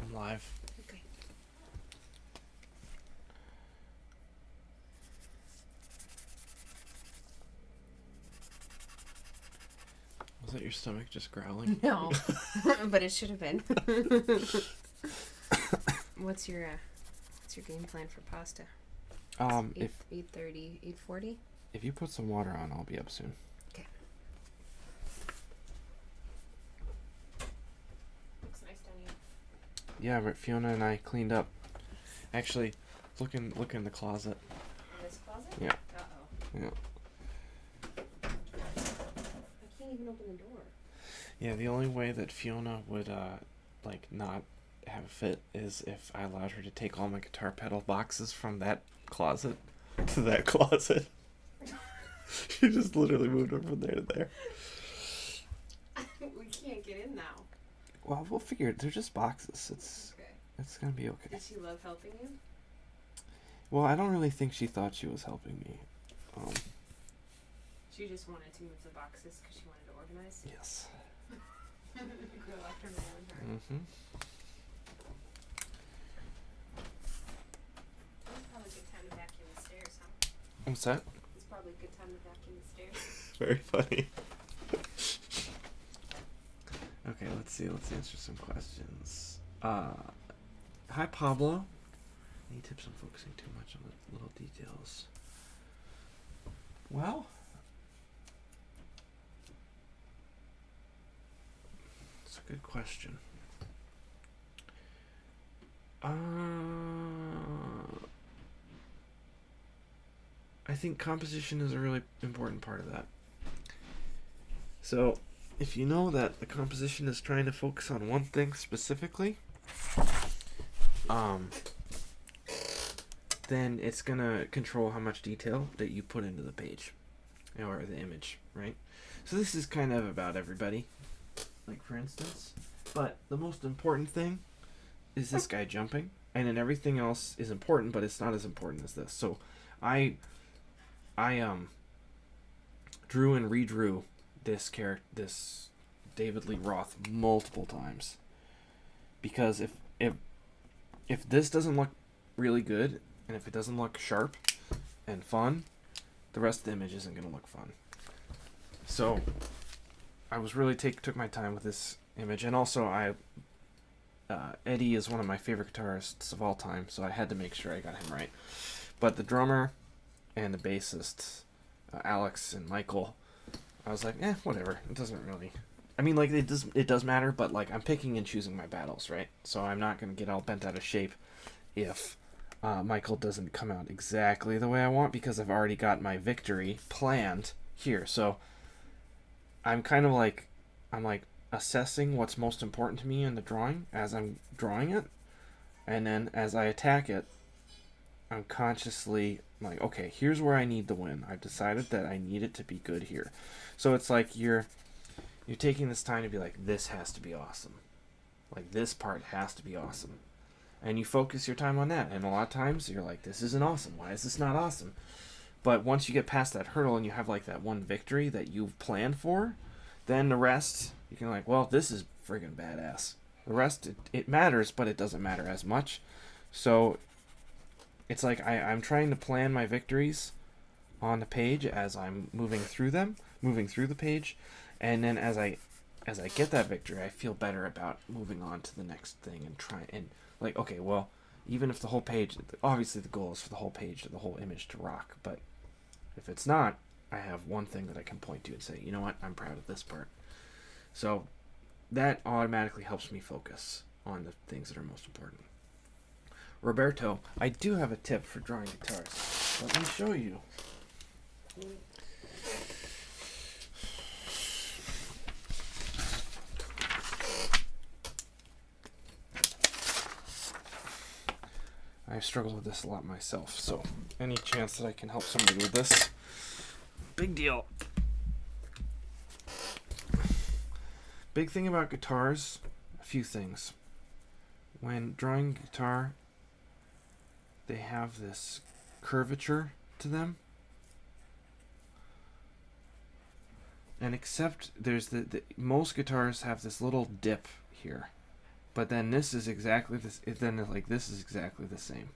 I'm live. Okay. Was that your stomach just growling? No, but it should have been. What's your game plan for pasta? It's 8:30, 8:40. If you put some water on, I'll be up soon. Okay. Looks nice down here. Yeah, but Fiona and I cleaned up. Actually, look in the closet. In this closet? Yeah. Uh-oh. Yeah. I can't even open the door. Yeah, the only way that Fiona would like not have a fit is if I allowed her to take all my guitar pedal boxes from that closet to that closet. She just literally moved them from there to there. We can't get in now. Well, we'll figure it. They're just boxes. It's gonna be okay. Does she love helping you? Well, I don't really think she thought she was helping me. She just wanted to move the boxes because she wanted to organize. Yes. Girl after my own heart. Mm-hmm. It's probably a good time to vacuum the stairs, huh? What's that? It's probably a good time to vacuum the stairs. Very funny. Okay, let's see. Let's answer some questions. Hi, Pablo. Any tips on focusing too much on the little details? Well, Good question. I think composition is a really important part of that. So, if you know that the composition is trying to focus on one thing specifically, then it's gonna control how much detail that you put into the page or the image, right? So this is kind of about everybody, like for instance. But the most important thing is this guy jumping, and then everything else is important, but it's not as important as this. So I drew and redrew this David Lee Roth multiple times, because if this doesn't look really good, and if it doesn't look sharp and fun, the rest of the image isn't going to look fun. So I was really took my time with this image, and also Eddie is one of my favorite guitarists of all time, so I had to make sure I got him right. But the drummer and the bassist, Alex and Michael, I was like, whatever. It doesn't really. I mean, like, it does matter, but like, I'm picking and choosing my battles, right? So I'm not gonna get all bent out of shape if Michael doesn't come out exactly the way I want, because I've already got my victory planned here. So I'm kind of like, assessing what's most important to me in the drawing as I'm drawing it, and then as I attack it, I'm consciously like, okay, here's where I need the win. I've decided that I need it to be good here. So it's like you're taking this time to be like, this has to be awesome. Like, this part has to be awesome. And you focus your time on that. And a lot of times you're like, this isn't awesome. Why is this not awesome? But once you get past that hurdle and you have like that one victory that you've planned for, then the rest, you can like, well, this is friggin' badass. The rest, it matters, but it doesn't matter as much. So it's like I'm trying to plan my victories on the page as I'm moving through the page, and then as I get that victory, I feel better about moving on to the next thing and like, okay, well, even if the whole page, obviously the goal is for the whole page or the whole image to rock, but if it's not, I have one thing that I can point to and say, you know what, I'm proud of this part. So that automatically helps me focus on the things that are most important. Roberto, I do have a tip for drawing guitars. Let me show you. I struggle with this a lot myself, so any chance that I can help somebody with this, big deal. Big thing about guitars, a few things. When drawing guitar, they have this curvature to them. And except there's most guitars have this little dip here. But then this is exactly this. Then like this is exactly the same.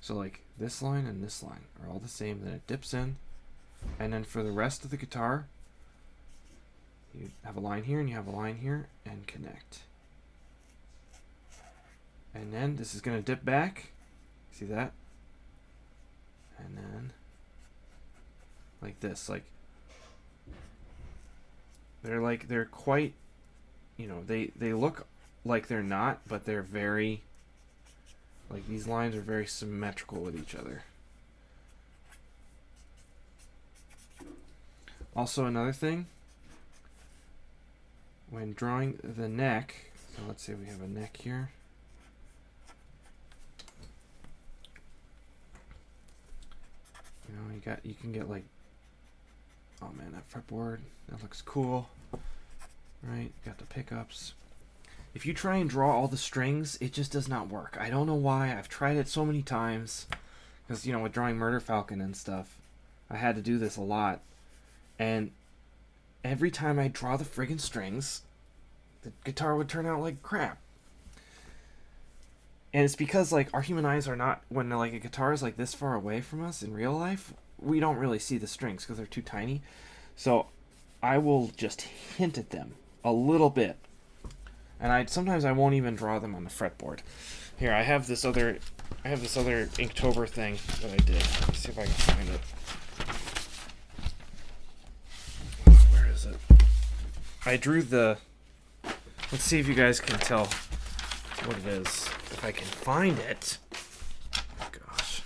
So like this line and this line are all the same. Then it dips in, and then for the rest of the guitar, you have a line here and you have a line here and connect. And then this is gonna dip back. See that? And then like this, like they're quite, they look like they're not, but they're very, like, these lines are very symmetrical with each other. Also, another thing, when drawing the neck, so let's say we have a neck here. You can get like, oh man, that fretboard, that looks cool, right? Got the pickups. If you try and draw all the strings, it just does not work. I don't know why. I've tried it so many times. Because, with drawing Murder Falcon and stuff, I had to do this a lot. And every time I draw the friggin' strings, the guitar would turn out like crap. And it's because, like, our human eyes are not... When, like, a guitar is, like, this far away from us in real life, we don't really see the strings because they're too tiny. So I will just hint at them a little bit. And sometimes I won't even draw them on the fretboard. Here, I have this other Inktober thing that I did. Let me see if I can find it. Where is it? I drew the Let's see if you guys can tell what it is. If I can find it. Gosh.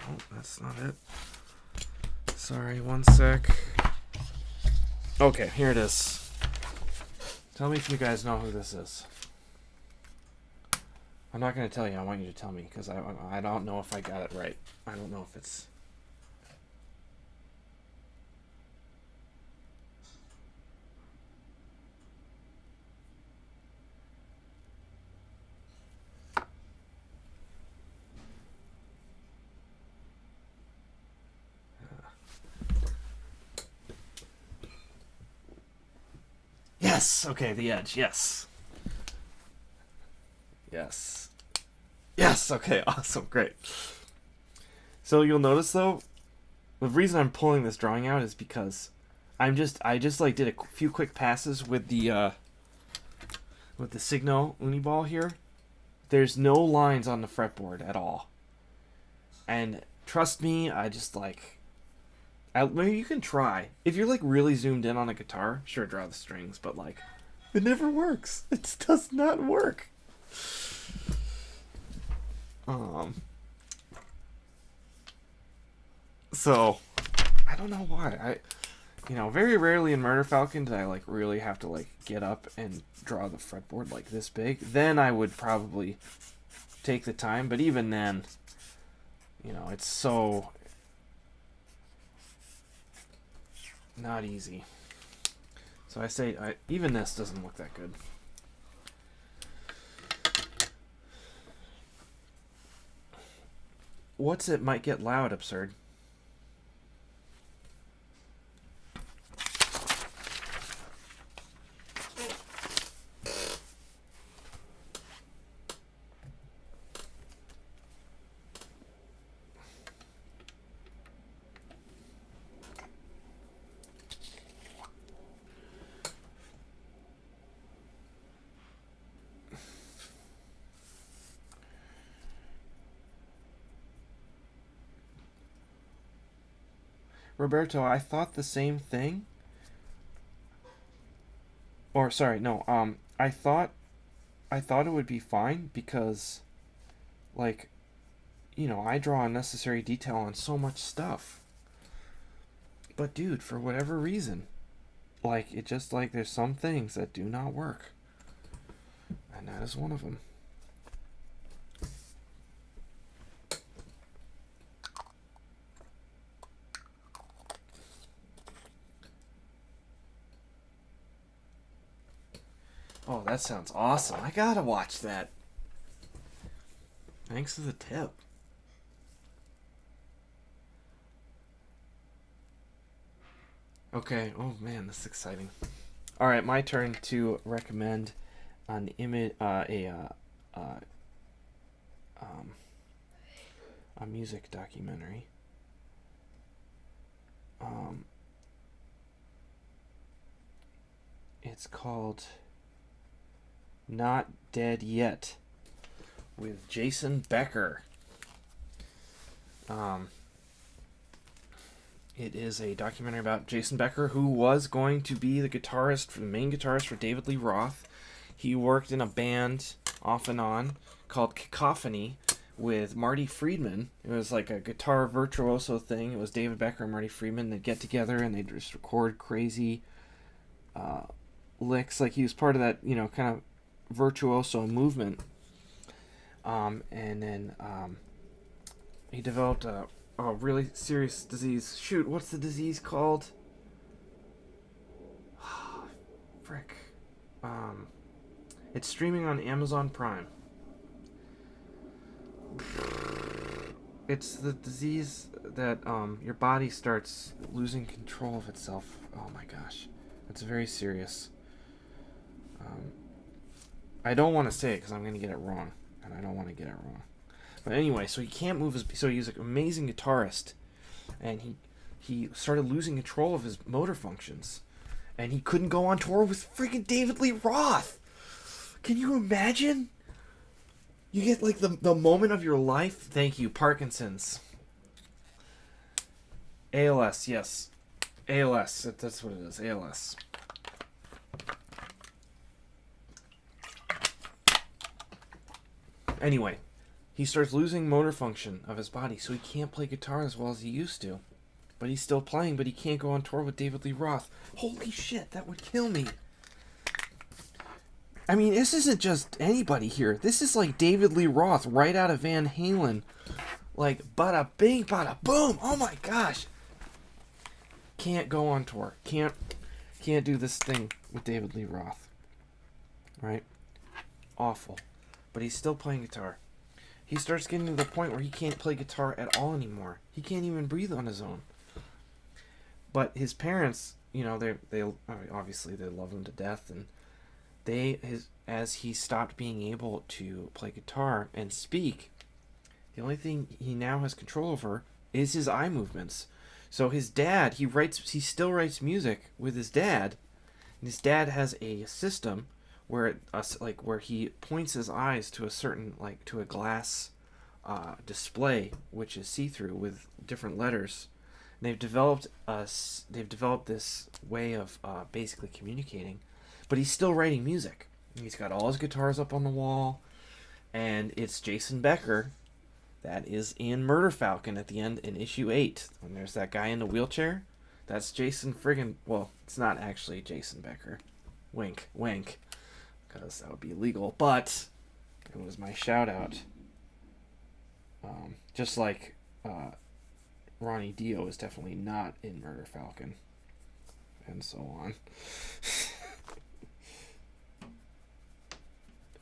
Oh, that's not it. Sorry, one sec. Okay, here it is. Tell me if you guys know who this is. I'm not going to tell you. I want you to tell me because I don't know if I got it right. I don't know if it's... Yes! Okay, The Edge. Yes. Yes. Yes! Okay, awesome. Great. So you'll notice, though, the reason I'm pulling this drawing out is because I just like did a few quick passes with the Signo Uni ball here. There's no lines on the fretboard at all. And trust me, I just like... maybe you can try. If you're like really zoomed in on a guitar, sure, draw the strings, but like, it never works. It does not work. So, I don't know why. Very rarely in Murder Falcon did I like really have to like get up and draw the fretboard like this big. Then I would probably take the time, but even then, it's so not easy. So I say, even this doesn't look that good. What's it might get loud, Absurd? Roberto, I thought the same thing. Or sorry, no. I thought it would be fine because, like, I draw unnecessary detail on so much stuff. But dude, for whatever reason, like, it just like there's some things that do not work, and that is one of them. Oh, that sounds awesome. I gotta watch that. Thanks for the tip. Okay. Oh man, this is exciting. All right, my turn to recommend an image, a music documentary. It's called Not Dead Yet with Jason Becker. It is a documentary about Jason Becker, who was going to be the main guitarist for David Lee Roth. He worked in a band off and on called Cacophony with Marty Friedman. It was like a guitar virtuoso thing. It was David Becker and Marty Friedman. They'd get together and they'd just record crazy licks. Like, he was part of that, kind of virtuoso movement. And then he developed a really serious disease. Shoot, what's the disease called? Frick. It's streaming on Amazon Prime. It's the disease that your body starts losing control of itself. Oh my gosh. It's very serious. I don't want to say it because I'm going to get it wrong. And I don't want to get it wrong. But anyway, so he can't move his... So he's an amazing guitarist. And he started losing control of his motor functions. And he couldn't go on tour with freaking David Lee Roth. Can you imagine? You get like the moment of your life. Thank you, Parkinson's. ALS, yes. ALS, that's what it is, ALS. Anyway, he starts losing motor function of his body, so he can't play guitar as well as he used to. But he's still playing, but he can't go on tour with David Lee Roth. Holy shit, that would kill me. I mean, this isn't just anybody here. This is like David Lee Roth right out of Van Halen. Like, bada bing, bada boom. Oh my gosh. Can't go on tour. Can't do this thing with David Lee Roth. Right? Awful. But he's still playing guitar. He starts getting to the point where he can't play guitar at all anymore. He can't even breathe on his own. But his parents, you know, they obviously they love him to death, and as he stopped being able to play guitar and speak, the only thing he now has control over is his eye movements. So his dad, he still writes music with his dad, and his dad has a system where he points his eyes to a certain, like, to a glass display which is see-through with different letters. And they've developed this way of basically communicating, but he's still writing music. He's got all his guitars up on the wall, and it's Jason Becker that is in Murder Falcon at the end in issue 8. And there's that guy in the wheelchair. That's Jason friggin'... Well, it's not actually Jason Becker. Wink, wink. Because that would be illegal. But it was my shout-out. Just like Ronnie Dio is definitely not in Murder Falcon. And so on.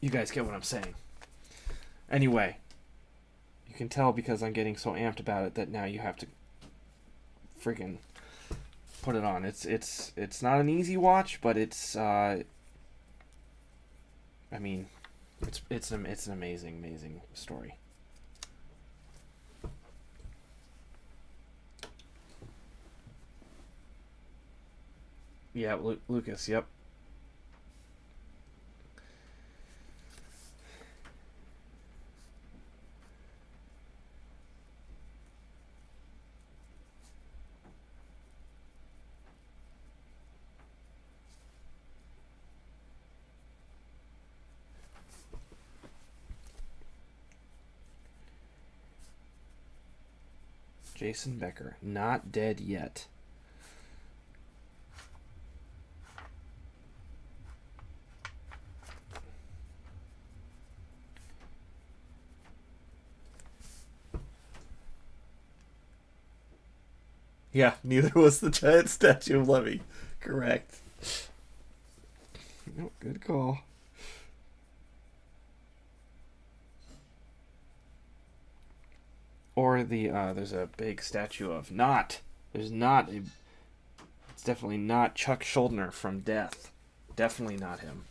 You guys get what I'm saying. Anyway, you can tell because I'm getting so amped about it that now you have to friggin' put it on. It's not an easy watch, but it's I mean, it's an amazing story. Yeah, Lucas. Yep. Jason Becker, not dead yet. Yeah, neither was the giant statue of Levy. Correct. Oh, good call. Or there's a big statue of it's definitely not Chuck Schuldiner from Death. Definitely not him.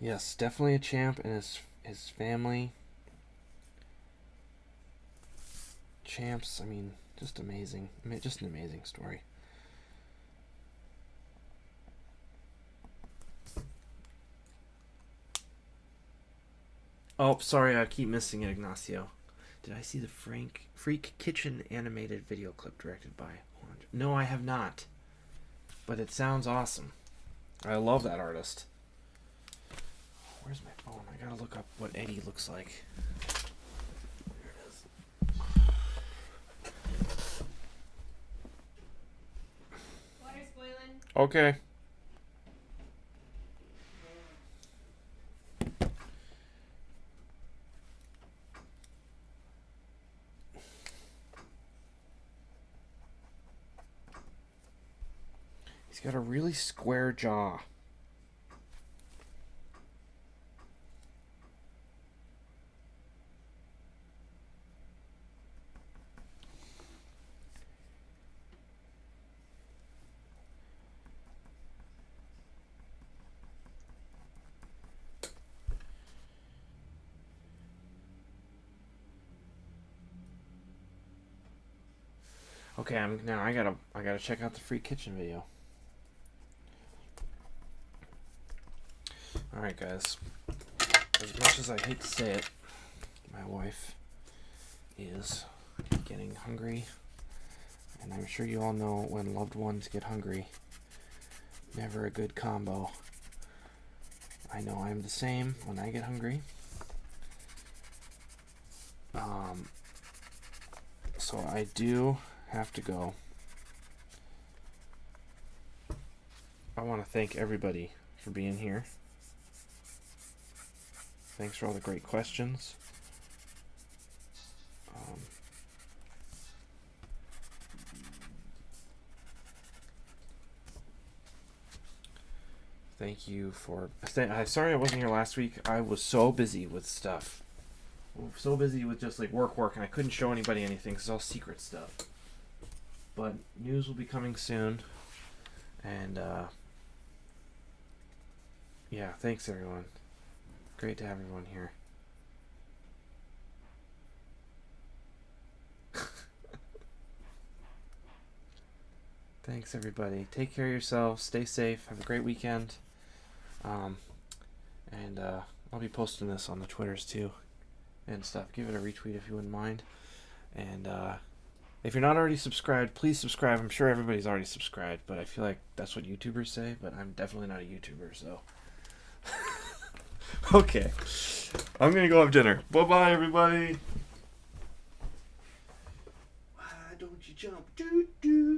Yes, definitely a champ, and his family. Champs, I mean, just amazing. I mean, just an amazing story. Oh, sorry, I keep missing it, Ignacio. Did I see the Freak Kitchen animated video clip directed by Juan? No, I have not. But it sounds awesome. I love that artist. Where's my phone? I gotta look up what Eddie looks like. There it is. Water's boiling. Okay. He's got a really square jaw. Okay, I gotta check out the free kitchen video. All right, guys. As much as I hate to say it, my wife is getting hungry, and I'm sure you all know when loved ones get hungry, never a good combo. I know I'm the same when I get hungry. So I do have to go. I want to thank everybody for being here. Thanks for all the great questions. Thank you for... Sorry I wasn't here last week. I was so busy with stuff. So busy with just like work, and I couldn't show anybody anything because it's all secret stuff. But news will be coming soon. And yeah, thanks everyone. Great to have everyone here. Thanks everybody. Take care of yourselves. Stay safe. Have a great weekend. And I'll be posting this on the Twitters too and stuff. Give it a retweet if you wouldn't mind. And if you're not already subscribed, please subscribe. I'm sure everybody's already subscribed, but I feel like that's what YouTubers say, but I'm definitely not a YouTuber, so. Okay. I'm going to go have dinner. Bye-bye, everybody. Why don't you jump? Doo-doo.